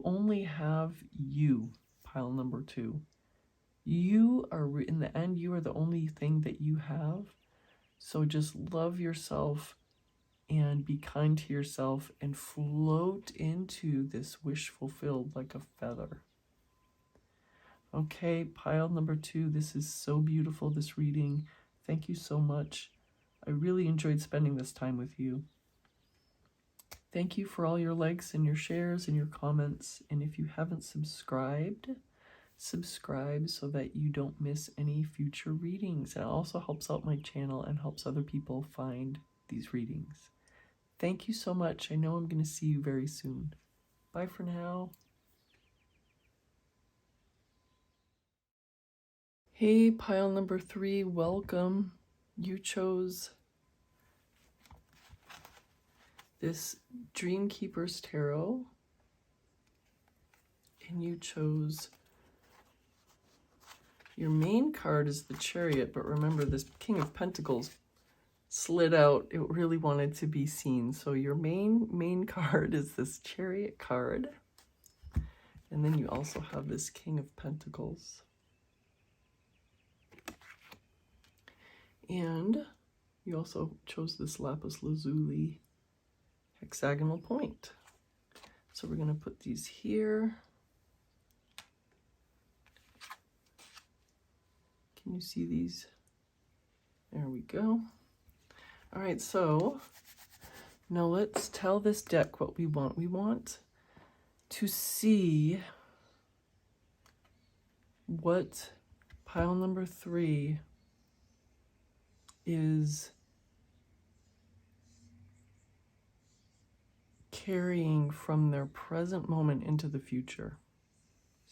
only have you, pile number 2. You are, in the end, you are the only thing that you have. So just love yourself and be kind to yourself and float into this wish fulfilled like a feather. Okay, pile number 2, this is so beautiful, this reading. Thank you so much. I really enjoyed spending this time with you. Thank you for all your likes and your shares and your comments. And if you haven't subscribed, subscribe so that you don't miss any future readings. And it also helps out my channel and helps other people find these readings. Thank you so much. I know I'm going to see you very soon. Bye for now. Hey, pile number 3, welcome. You chose this Dreamkeeper's Tarot, and you chose, your main card is the Chariot, but remember this King of Pentacles slid out. It really wanted to be seen. So your main card is this Chariot card, and then you also have this King of Pentacles. And you also chose this Lapis Lazuli hexagonal point. So we're going to put these here. Can you see these? There we go. All right, so now let's tell this deck what we want. We want to see what pile number 3 is carrying from their present moment into the future.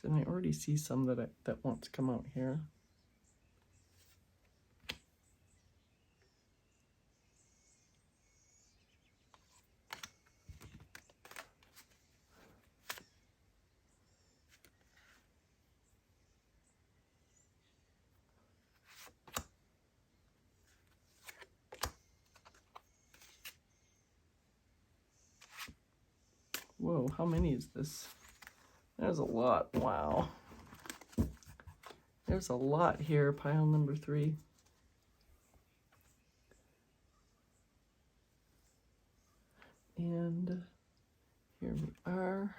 So I already see some that want to come out here. Whoa, how many is this? There's a lot. Wow. There's a lot here, pile number 3. And here we are.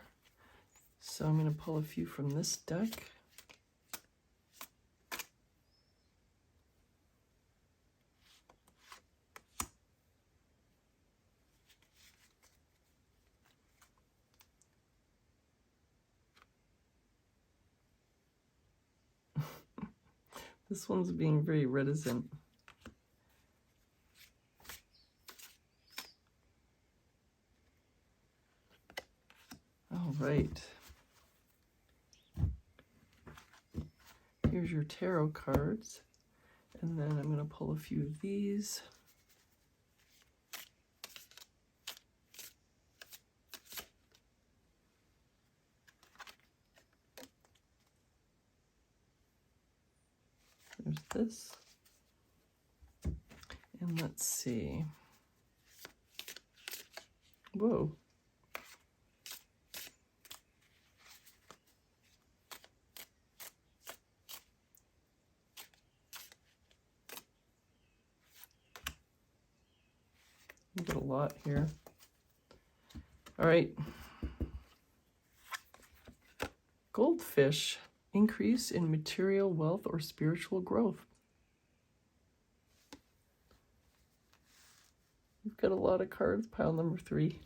So I'm going to pull a few from this deck. This one's being very reticent. All right. Here's your tarot cards. And then I'm going to pull a few of these. There's this. And let's see. Whoa. We got a lot here. All right. Goldfish. Increase in material wealth or spiritual growth. We've got a lot of cards. Pile number 3.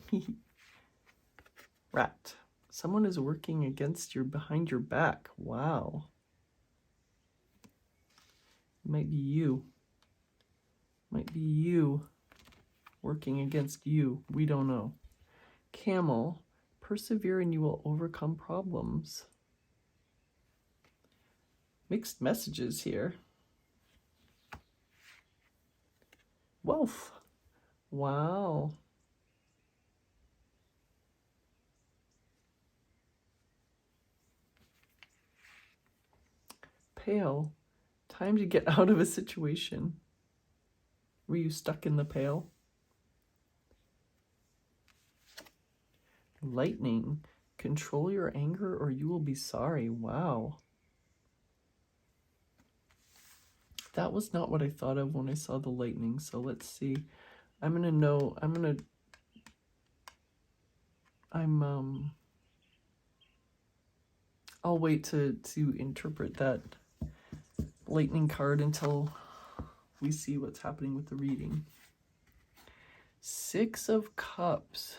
Rat. Someone is working against your behind your back. Wow. It might be you. Might be you working against you. We don't know. Camel. Persevere and you will overcome problems. Mixed messages here. Wolf. Wow. Pail. Time to get out of a situation. Were you stuck in the pail? Lightning. Control your anger or you will be sorry. Wow. That was not what I thought of when I saw the lightning. So let's see. I'll wait to interpret that lightning card until we see what's happening with the reading. 6 of Cups.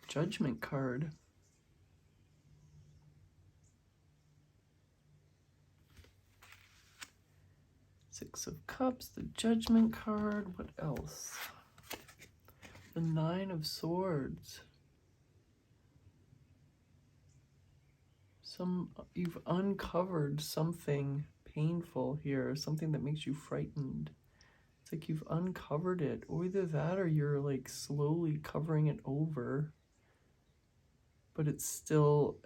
Judgment card. Six of Cups, the Judgment card. What else? The 9 of Swords. You've uncovered something painful here, something that makes you frightened. It's like you've uncovered it, or either that or you're like slowly covering it over, but it's still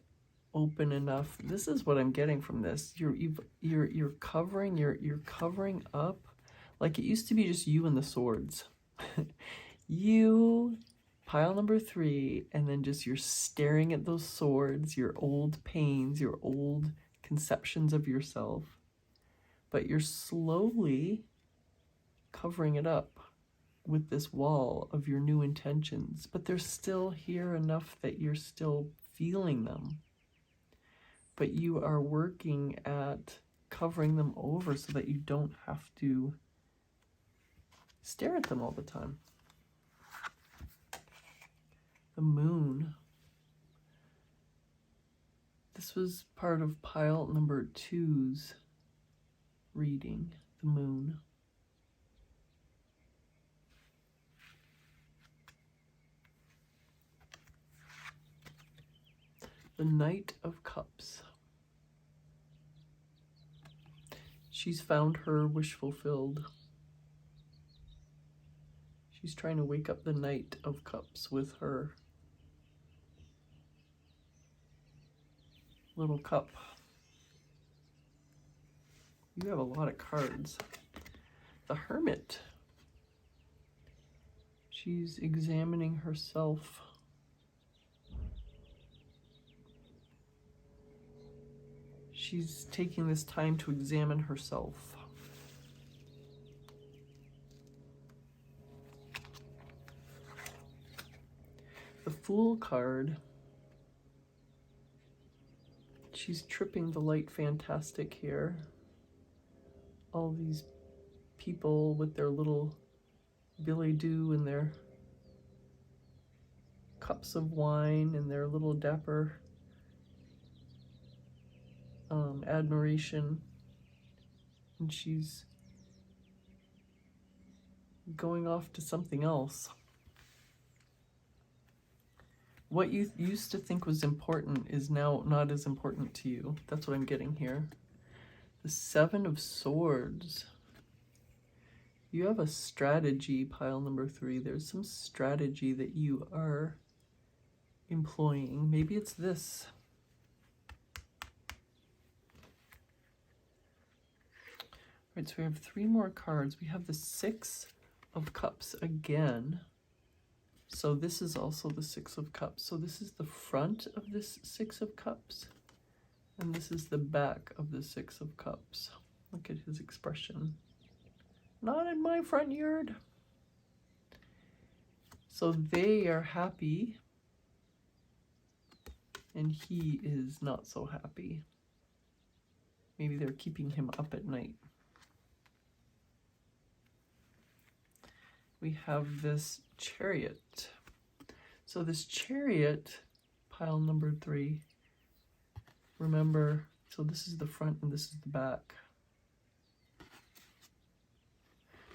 open enough. This is what I'm getting from this. You're covering up, like it used to be just you and the swords. You, pile number 3, and then just you're staring at those swords, your old pains, your old conceptions of yourself, but you're slowly covering it up with this wall of your new intentions, but they're still here enough that you're still feeling them. But you are working at covering them over so that you don't have to stare at them all the time. The Moon. This was part of pile number 2's reading, the Moon. The Knight of Cups. She's found her wish fulfilled. She's trying to wake up the Knight of Cups with her little cup. You have a lot of cards. The Hermit. She's examining herself. She's taking this time to examine herself. The Fool card. She's tripping the light fantastic here. All these people with their little billet doux and their cups of wine and their little dapper admiration, and she's going off to something else. What you used to think was important is now not as important to you. That's what I'm getting here. The Seven of Swords. You have a strategy, pile number 3. There's some strategy that you are employing. Maybe it's this. All right, so we have 3 more cards. We have the Six of Cups again. So this is also the Six of Cups. So this is the front of this Six of Cups, and this is the back of the Six of Cups. Look at his expression. Not in my front yard. So they are happy, and he is not so happy. Maybe they're keeping him up at night. We have this Chariot. So this Chariot, pile number 3, remember, so this is the front and this is the back.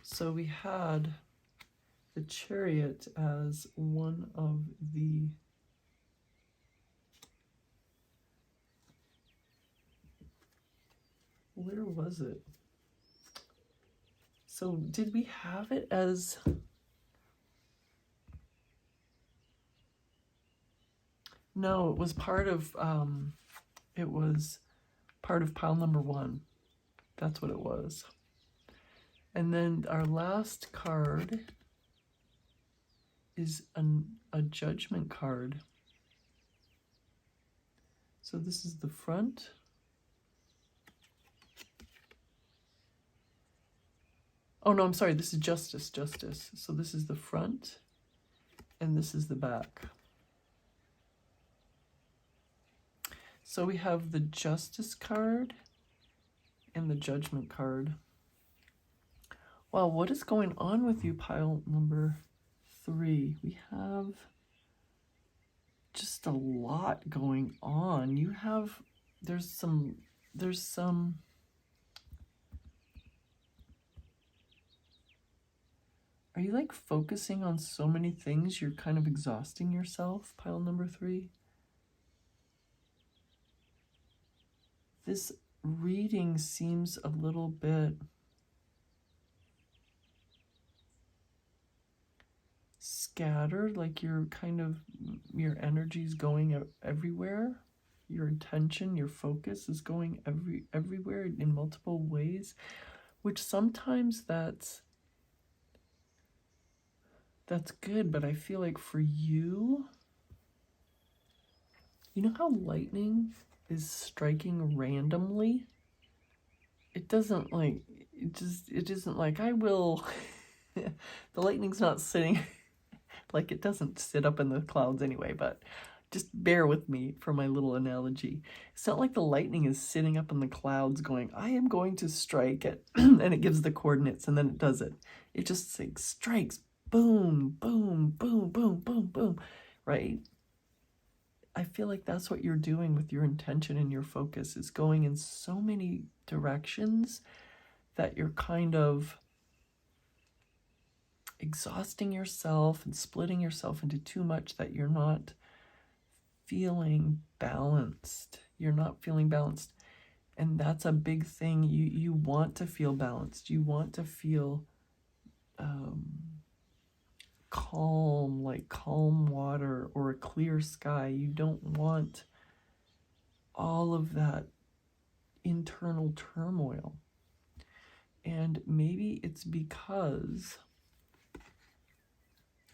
So we had the Chariot as one of the where was it? So did we have it as no, it was part of pile number 1. That's what it was. And then our last card is a Judgment card. So this is the front. Oh no, I'm sorry, this is Justice. So this is the front and this is the back. So we have the Justice card and the Judgment card. Wow, what is going on with you, pile number 3? We have just a lot going on. You have, there's some, are you like focusing on so many things you're kind of exhausting yourself, pile number 3? This reading seems a little bit scattered, like you're kind of, your energy's going everywhere. Your attention, your focus is going everywhere in multiple ways, which sometimes that's good, but I feel like for you, you know how lightning is striking randomly? It doesn't like, it isn't like, I will, the lightning's not sitting, like it doesn't sit up in the clouds anyway, but just bear with me for my little analogy. It's not like the lightning is sitting up in the clouds going, I am going to strike it, and it gives the coordinates, and then it does it. It just like strikes, boom, boom, boom, boom, boom, boom, right? I feel like that's what you're doing with your intention and your focus, is going in so many directions that you're kind of exhausting yourself and splitting yourself into too much, that you're not feeling balanced. You're not feeling balanced. And that's a big thing. You want to feel balanced. You want to feel calm, like calm water or a clear sky. You don't want all of that internal turmoil. And maybe it's because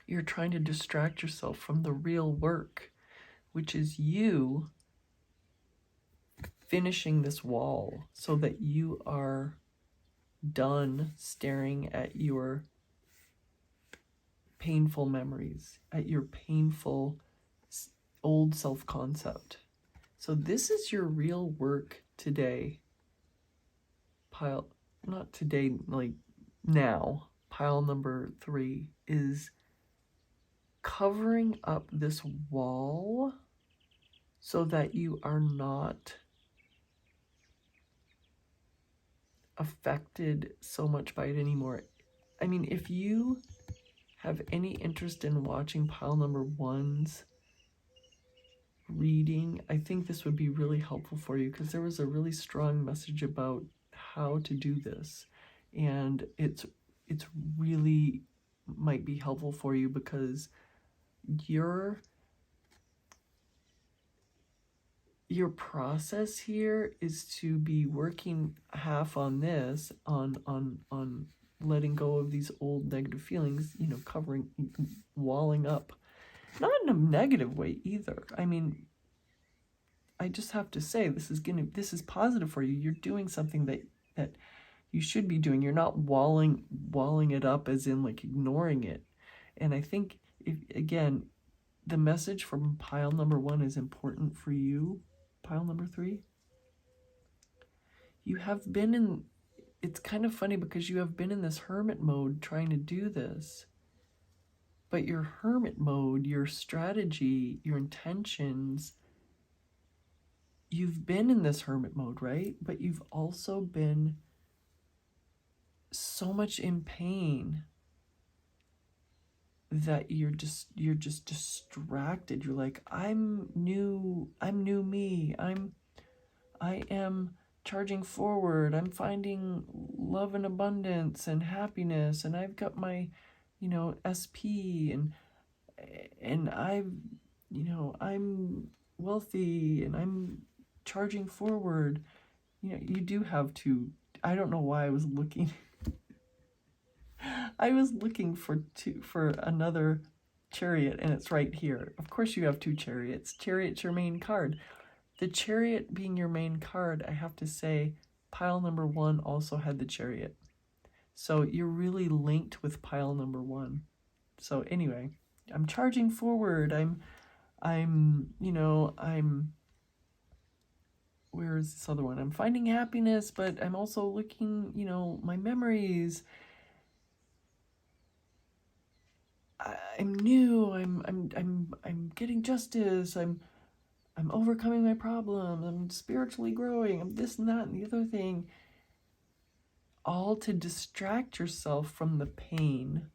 you're trying to distract yourself from the real work, which is you finishing this wall so that you are done staring at your painful memories, at your painful old self-concept. So this is your real work today. Not today, like now, pile number 3 is covering up this wall so that you are not affected so much by it anymore. I mean, if you have any interest in watching pile number one's reading, I think this would be really helpful for you, because there was a really strong message about how to do this, and it's really might be helpful for you, because your process here is to be working half on this, on letting go of these old negative feelings, you know, covering, walling up, not in a negative way either. I mean, I just have to say, this is positive for you. You're doing something that you should be doing. You're not walling it up, as in like ignoring it. And I think, again, the message from pile number one is important for you. Pile number three, you have been in, it's kind of funny because you have been in this hermit mode trying to do this. But your hermit mode, your strategy, your intentions, you've been in this hermit mode, right? But you've also been so much in pain that you're just distracted. You're like, I'm new me. I am charging forward. I'm finding love and abundance and happiness, and I've got my, you know, SP, and I've, you know, I'm wealthy and I'm charging forward. You know, you do have to, I don't know why I was looking I was looking for another Chariot, and it's right here. Of course you have two Chariots. Chariot's your main card. The Chariot being your main card, I have to say, pile number one also had the Chariot. So you're really linked with pile number one. So anyway, I'm charging forward. Where is this other one? I'm finding happiness, but I'm also looking, you know, my memories. I'm new. I'm getting justice. I'm overcoming my problems. I'm spiritually growing. I'm this and that and the other thing. All to distract yourself from the pain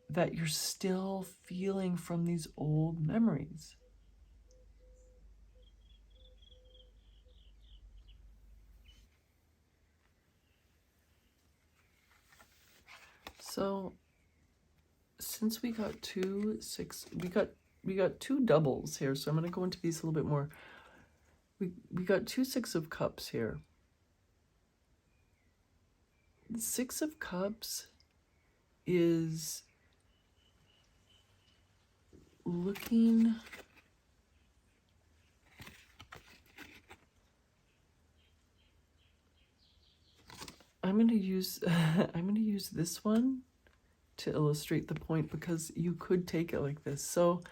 that you're still feeling from these old memories. So since we got we got two doubles here, so I'm going to go into these a little bit more. We got two Six of Cups here. The Six of Cups is looking, I'm going to use this one to illustrate the point, because you could take it like this. So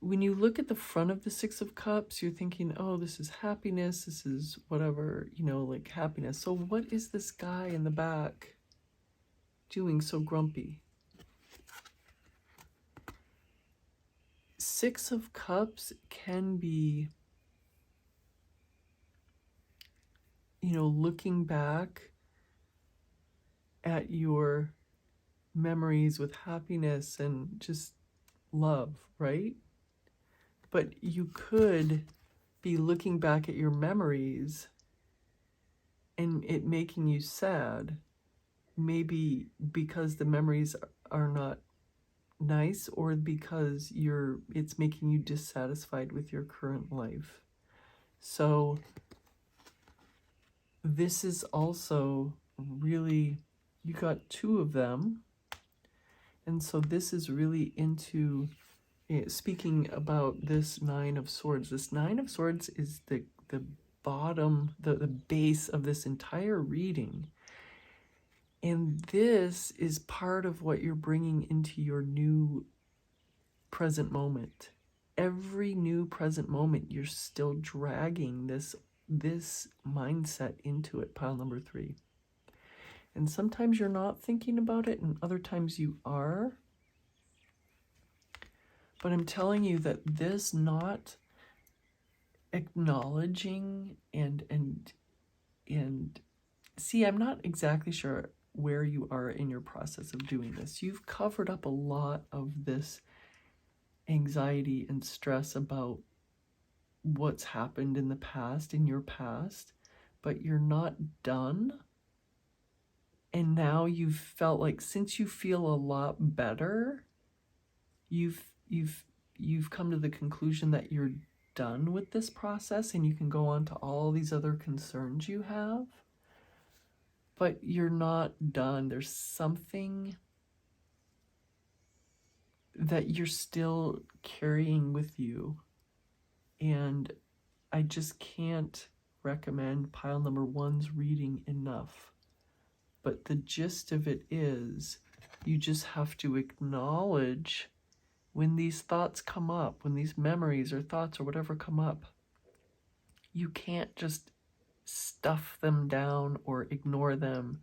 when you look at the front of the Six of Cups, you're thinking, oh, this is happiness, this is whatever, you know, like happiness. So what is this guy in the back doing so grumpy? Six of Cups can be, you know, looking back at your memories with happiness and just love, right? But you could be looking back at your memories and it making you sad, maybe because the memories are not nice, or because it's making you dissatisfied with your current life. So this is also really, you got two of them, and so this is really into, speaking about this Nine of Swords. This Nine of Swords is the bottom, the base of this entire reading. And this is part of what you're bringing into your new present moment. Every new present moment, you're still dragging this mindset into it, pile number three. And sometimes you're not thinking about it, and other times you are. But I'm telling you that this not acknowledging and see, I'm not exactly sure where you are in your process of doing this. You've covered up a lot of this anxiety and stress about what's happened in the past, in your past, but you're not done. And now you've felt like, since you feel a lot better, you've come to the conclusion that you're done with this process and you can go on to all these other concerns you have. But you're not done. There's something that you're still carrying with you. And I just can't recommend pile number one's reading enough. But the gist of it is, you just have to acknowledge when these thoughts come up, when these memories or thoughts or whatever come up. You can't just stuff them down or ignore them,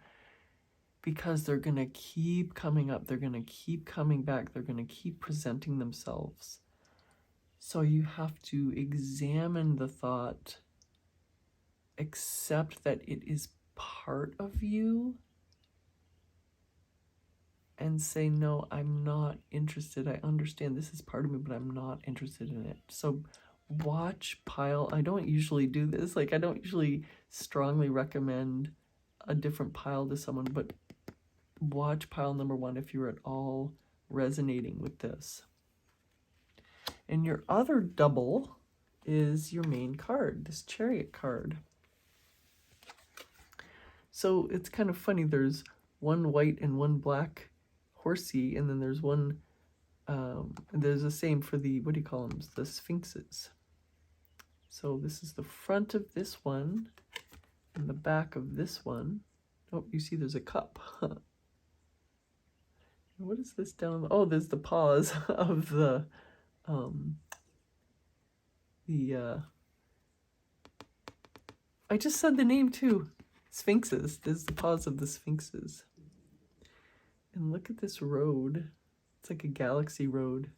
because they're going to keep coming up. They're going to keep coming back. They're going to keep presenting themselves. So you have to examine the thought, accept that it is part of you, and say, no, I'm not interested. I understand this is part of me, but I'm not interested in it. So watch pile. I don't usually do this. Like, I don't usually strongly recommend a different pile to someone, but watch pile number one if you're at all resonating with this. And your other double is your main card, this Chariot card. So it's kind of funny. There's one white and one black horsey, and then there's one, there's the same for the, what do you call them, the Sphinxes. So this is the front of this one and the back of this one. Oh, you see there's a cup. What is this down? Oh, there's the paws of the I just said the name too. Sphinxes. There's the paws of the Sphinxes. And look at this road. It's like a galaxy road.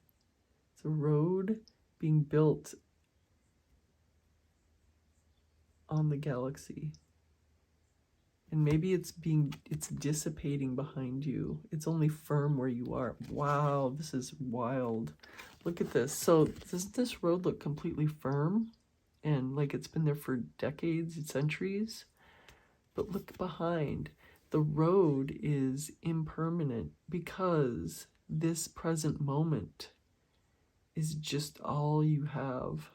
It's a road being built on the galaxy. And maybe it's dissipating behind you. It's only firm where you are. Wow, this is wild. Look at this. So doesn't this road look completely firm? And like it's been there for decades, centuries? But look behind. The road is impermanent because this present moment is just all you have.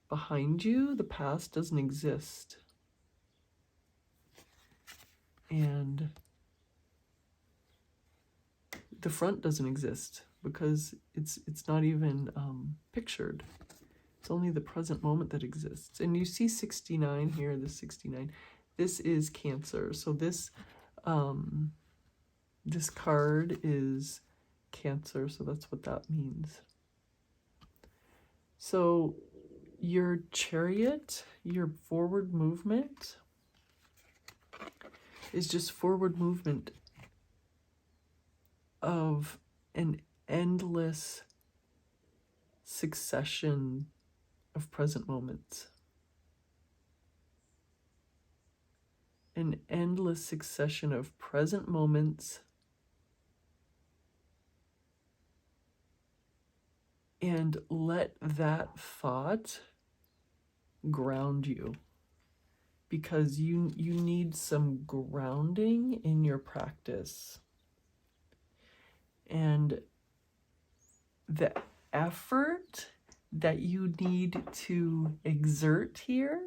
Behind you, the past doesn't exist. And the front doesn't exist because it's not even pictured. It's only the present moment that exists. And you see 69 here, this 69. This is Cancer. So this this card is Cancer, so that's what that means. So your Chariot, your forward movement, is just forward movement of an endless succession of present moments. An endless succession of present moments, and let that thought ground you, because you need some grounding in your practice. And the effort that you need to exert here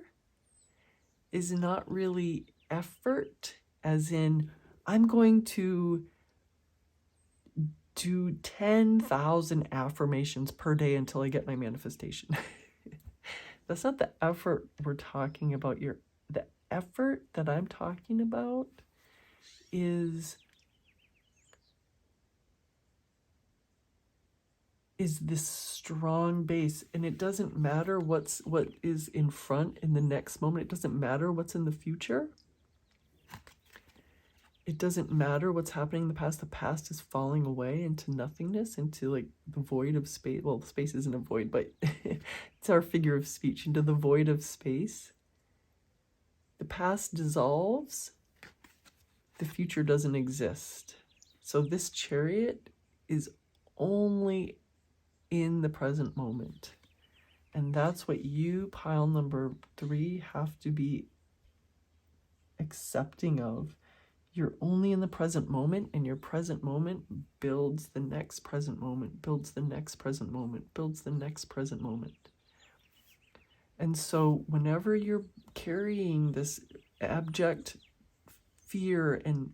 is not really effort as in, I'm going to do 10,000 affirmations per day until I get my manifestation. That's not the effort we're talking about. The effort that I'm talking about is this strong base, and it doesn't matter what is in front in the next moment. It doesn't matter what's in the future. it doesn't matter what's happening in the past. The past is falling away into nothingness, into like the void of space. Well, space isn't a void, but it's our figure of speech, into the void of space. The past dissolves. The future doesn't exist. So this Chariot is only in the present moment. And that's what you, pile number 3, have to be accepting of. You're only in the present moment, and your present moment builds the next present moment, builds the next present moment, builds the next present moment. And so whenever you're carrying this abject fear and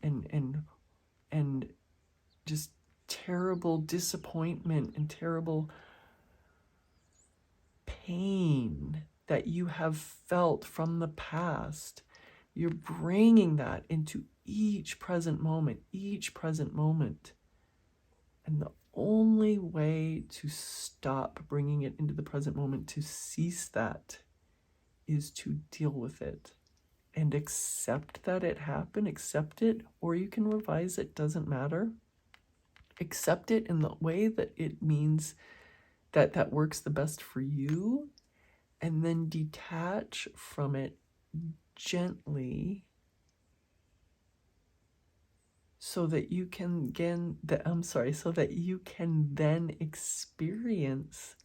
just terrible disappointment and terrible pain that you have felt from the past, you're bringing that into each present moment, each present moment. And the only way to stop bringing it into the present moment, to cease that, is to deal with it and accept that it happened. Accept it, or you can revise it, doesn't matter. Accept it in the way that it means that works the best for you, and then detach from it gently so that you can so that you can then experience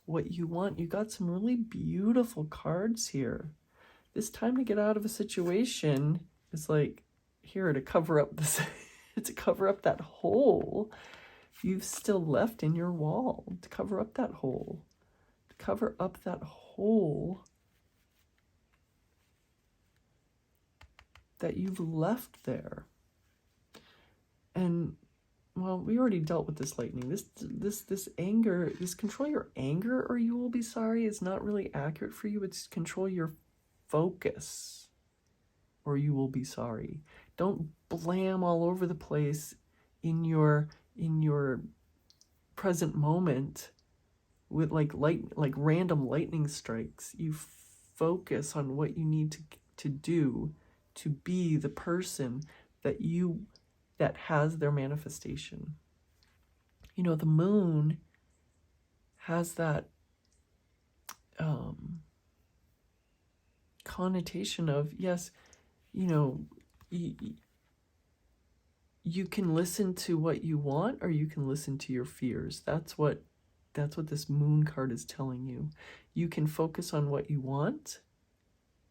what you want. You got some really beautiful cards here. This time to get out of a situation is like here to cover up this to cover up that hole you've still left in your wall, to cover up that hole, that you've left there. And well, we already dealt with this lightning. This anger, this control your anger or you will be sorry is not really accurate for you. It's control your focus or you will be sorry. Don't blam all over the place in your present moment with like random lightning strikes. You focus on what you need to do to be the person that has their manifestation. You know, the moon has that connotation of, yes, you know, you can listen to what you want or you can listen to your fears. That's what this moon card is telling you. You can focus on what you want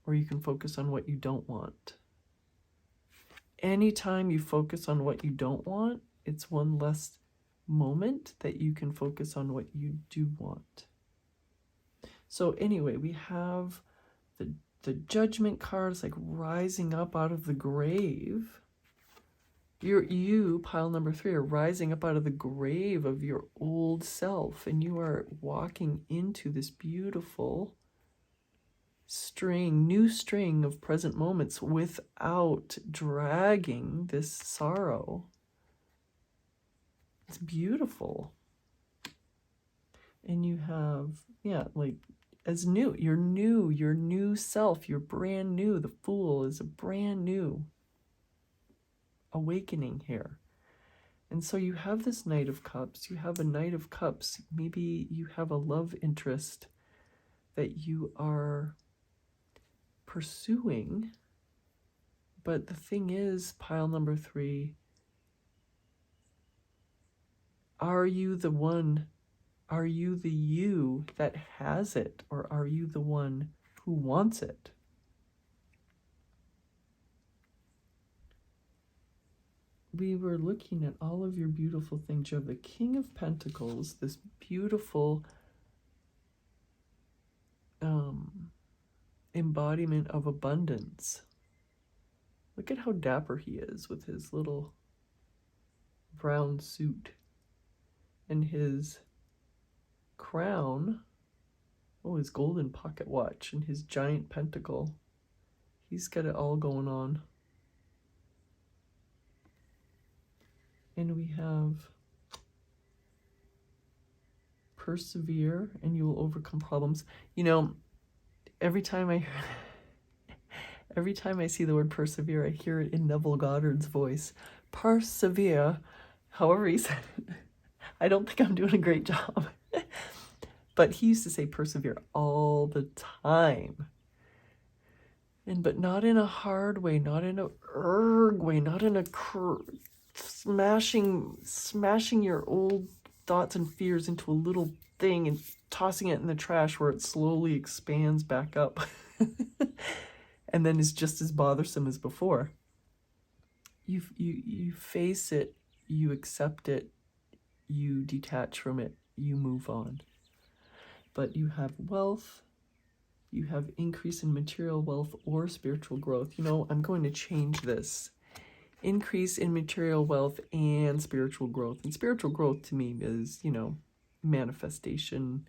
or you can focus on what you don't want. Anytime you focus on what you don't want, it's one less moment that you can focus on what you do want. So anyway, we have the Judgment cards like rising up out of the grave. You, pile number 3, are rising up out of the grave of your old self, and you are walking into this beautiful new string of present moments without dragging this sorrow. It's beautiful. And you have, like as new, your new self, you're brand new. The Fool is a brand new awakening here. And so you have this Knight of Cups. You have a Knight of Cups. Maybe you have a love interest that you are pursuing. But the thing is, pile number 3, are you the one? Are you the you that has it? Or are you the one who wants it? We were looking at all of your beautiful things. You have the King of Pentacles, this beautiful embodiment of abundance. Look at how dapper he is with his little brown suit and his crown. Oh, his golden pocket watch and his giant pentacle. He's got it all going on. And we have persevere and you will overcome problems. You know, every time Every time I see the word persevere, I hear it in Neville Goddard's voice. Persevere, however he said it. I don't think I'm doing a great job. But he used to say persevere all the time. But not in a hard way, not in a erg way, not in a smashing your old thoughts and fears into a little thing and tossing it in the trash where it slowly expands back up and then is just as bothersome as before. You face it, you accept it, you detach from it, you move on. But you have wealth, you have increase in material wealth or spiritual growth. You know, I'm going to change this. Increase in material wealth and spiritual growth. And spiritual growth to me is, you know, manifestation,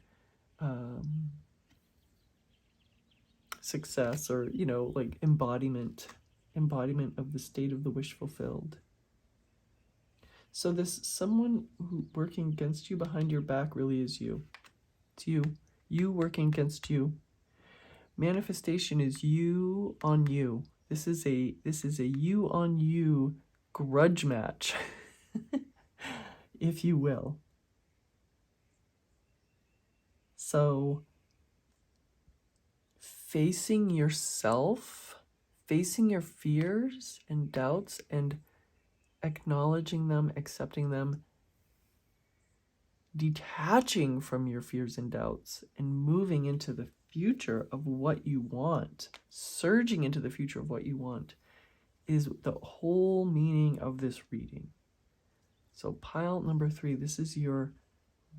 success, or, you know, like embodiment of the state of the wish fulfilled. So this someone who working against you behind your back really is you. It's you. You working against you. Manifestation is you on you. This is a you on you grudge match, if you will. So facing yourself, facing your fears and doubts and acknowledging them, accepting them, detaching from your fears and doubts and moving into the future of what you want, surging into the future of what you want, is the whole meaning of this reading. So pile number 3, this is your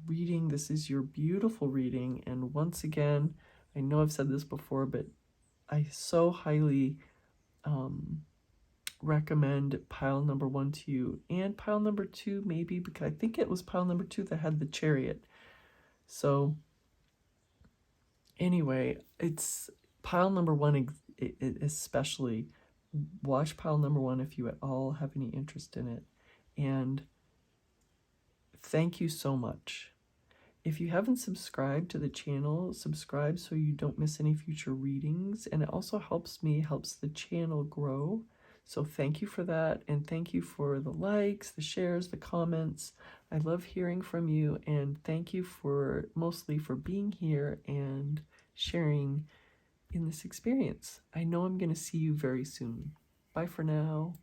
reading. This is your beautiful reading. And once again, I know I've said this before, but I so highly recommend pile number 1 to you, and pile number 2 maybe, because I think it was pile number 2 that had the chariot. So anyway, it's pile number 1 especially. Watch pile number 1 if you at all have any interest in it. And thank you so much. If you haven't subscribed to the channel, subscribe so you don't miss any future readings. And it also helps the channel grow. So thank you for that. And thank you for the likes, the shares, the comments. I love hearing from you. And thank you mostly for being here and sharing in this experience. I know I'm going to see you very soon. Bye for now.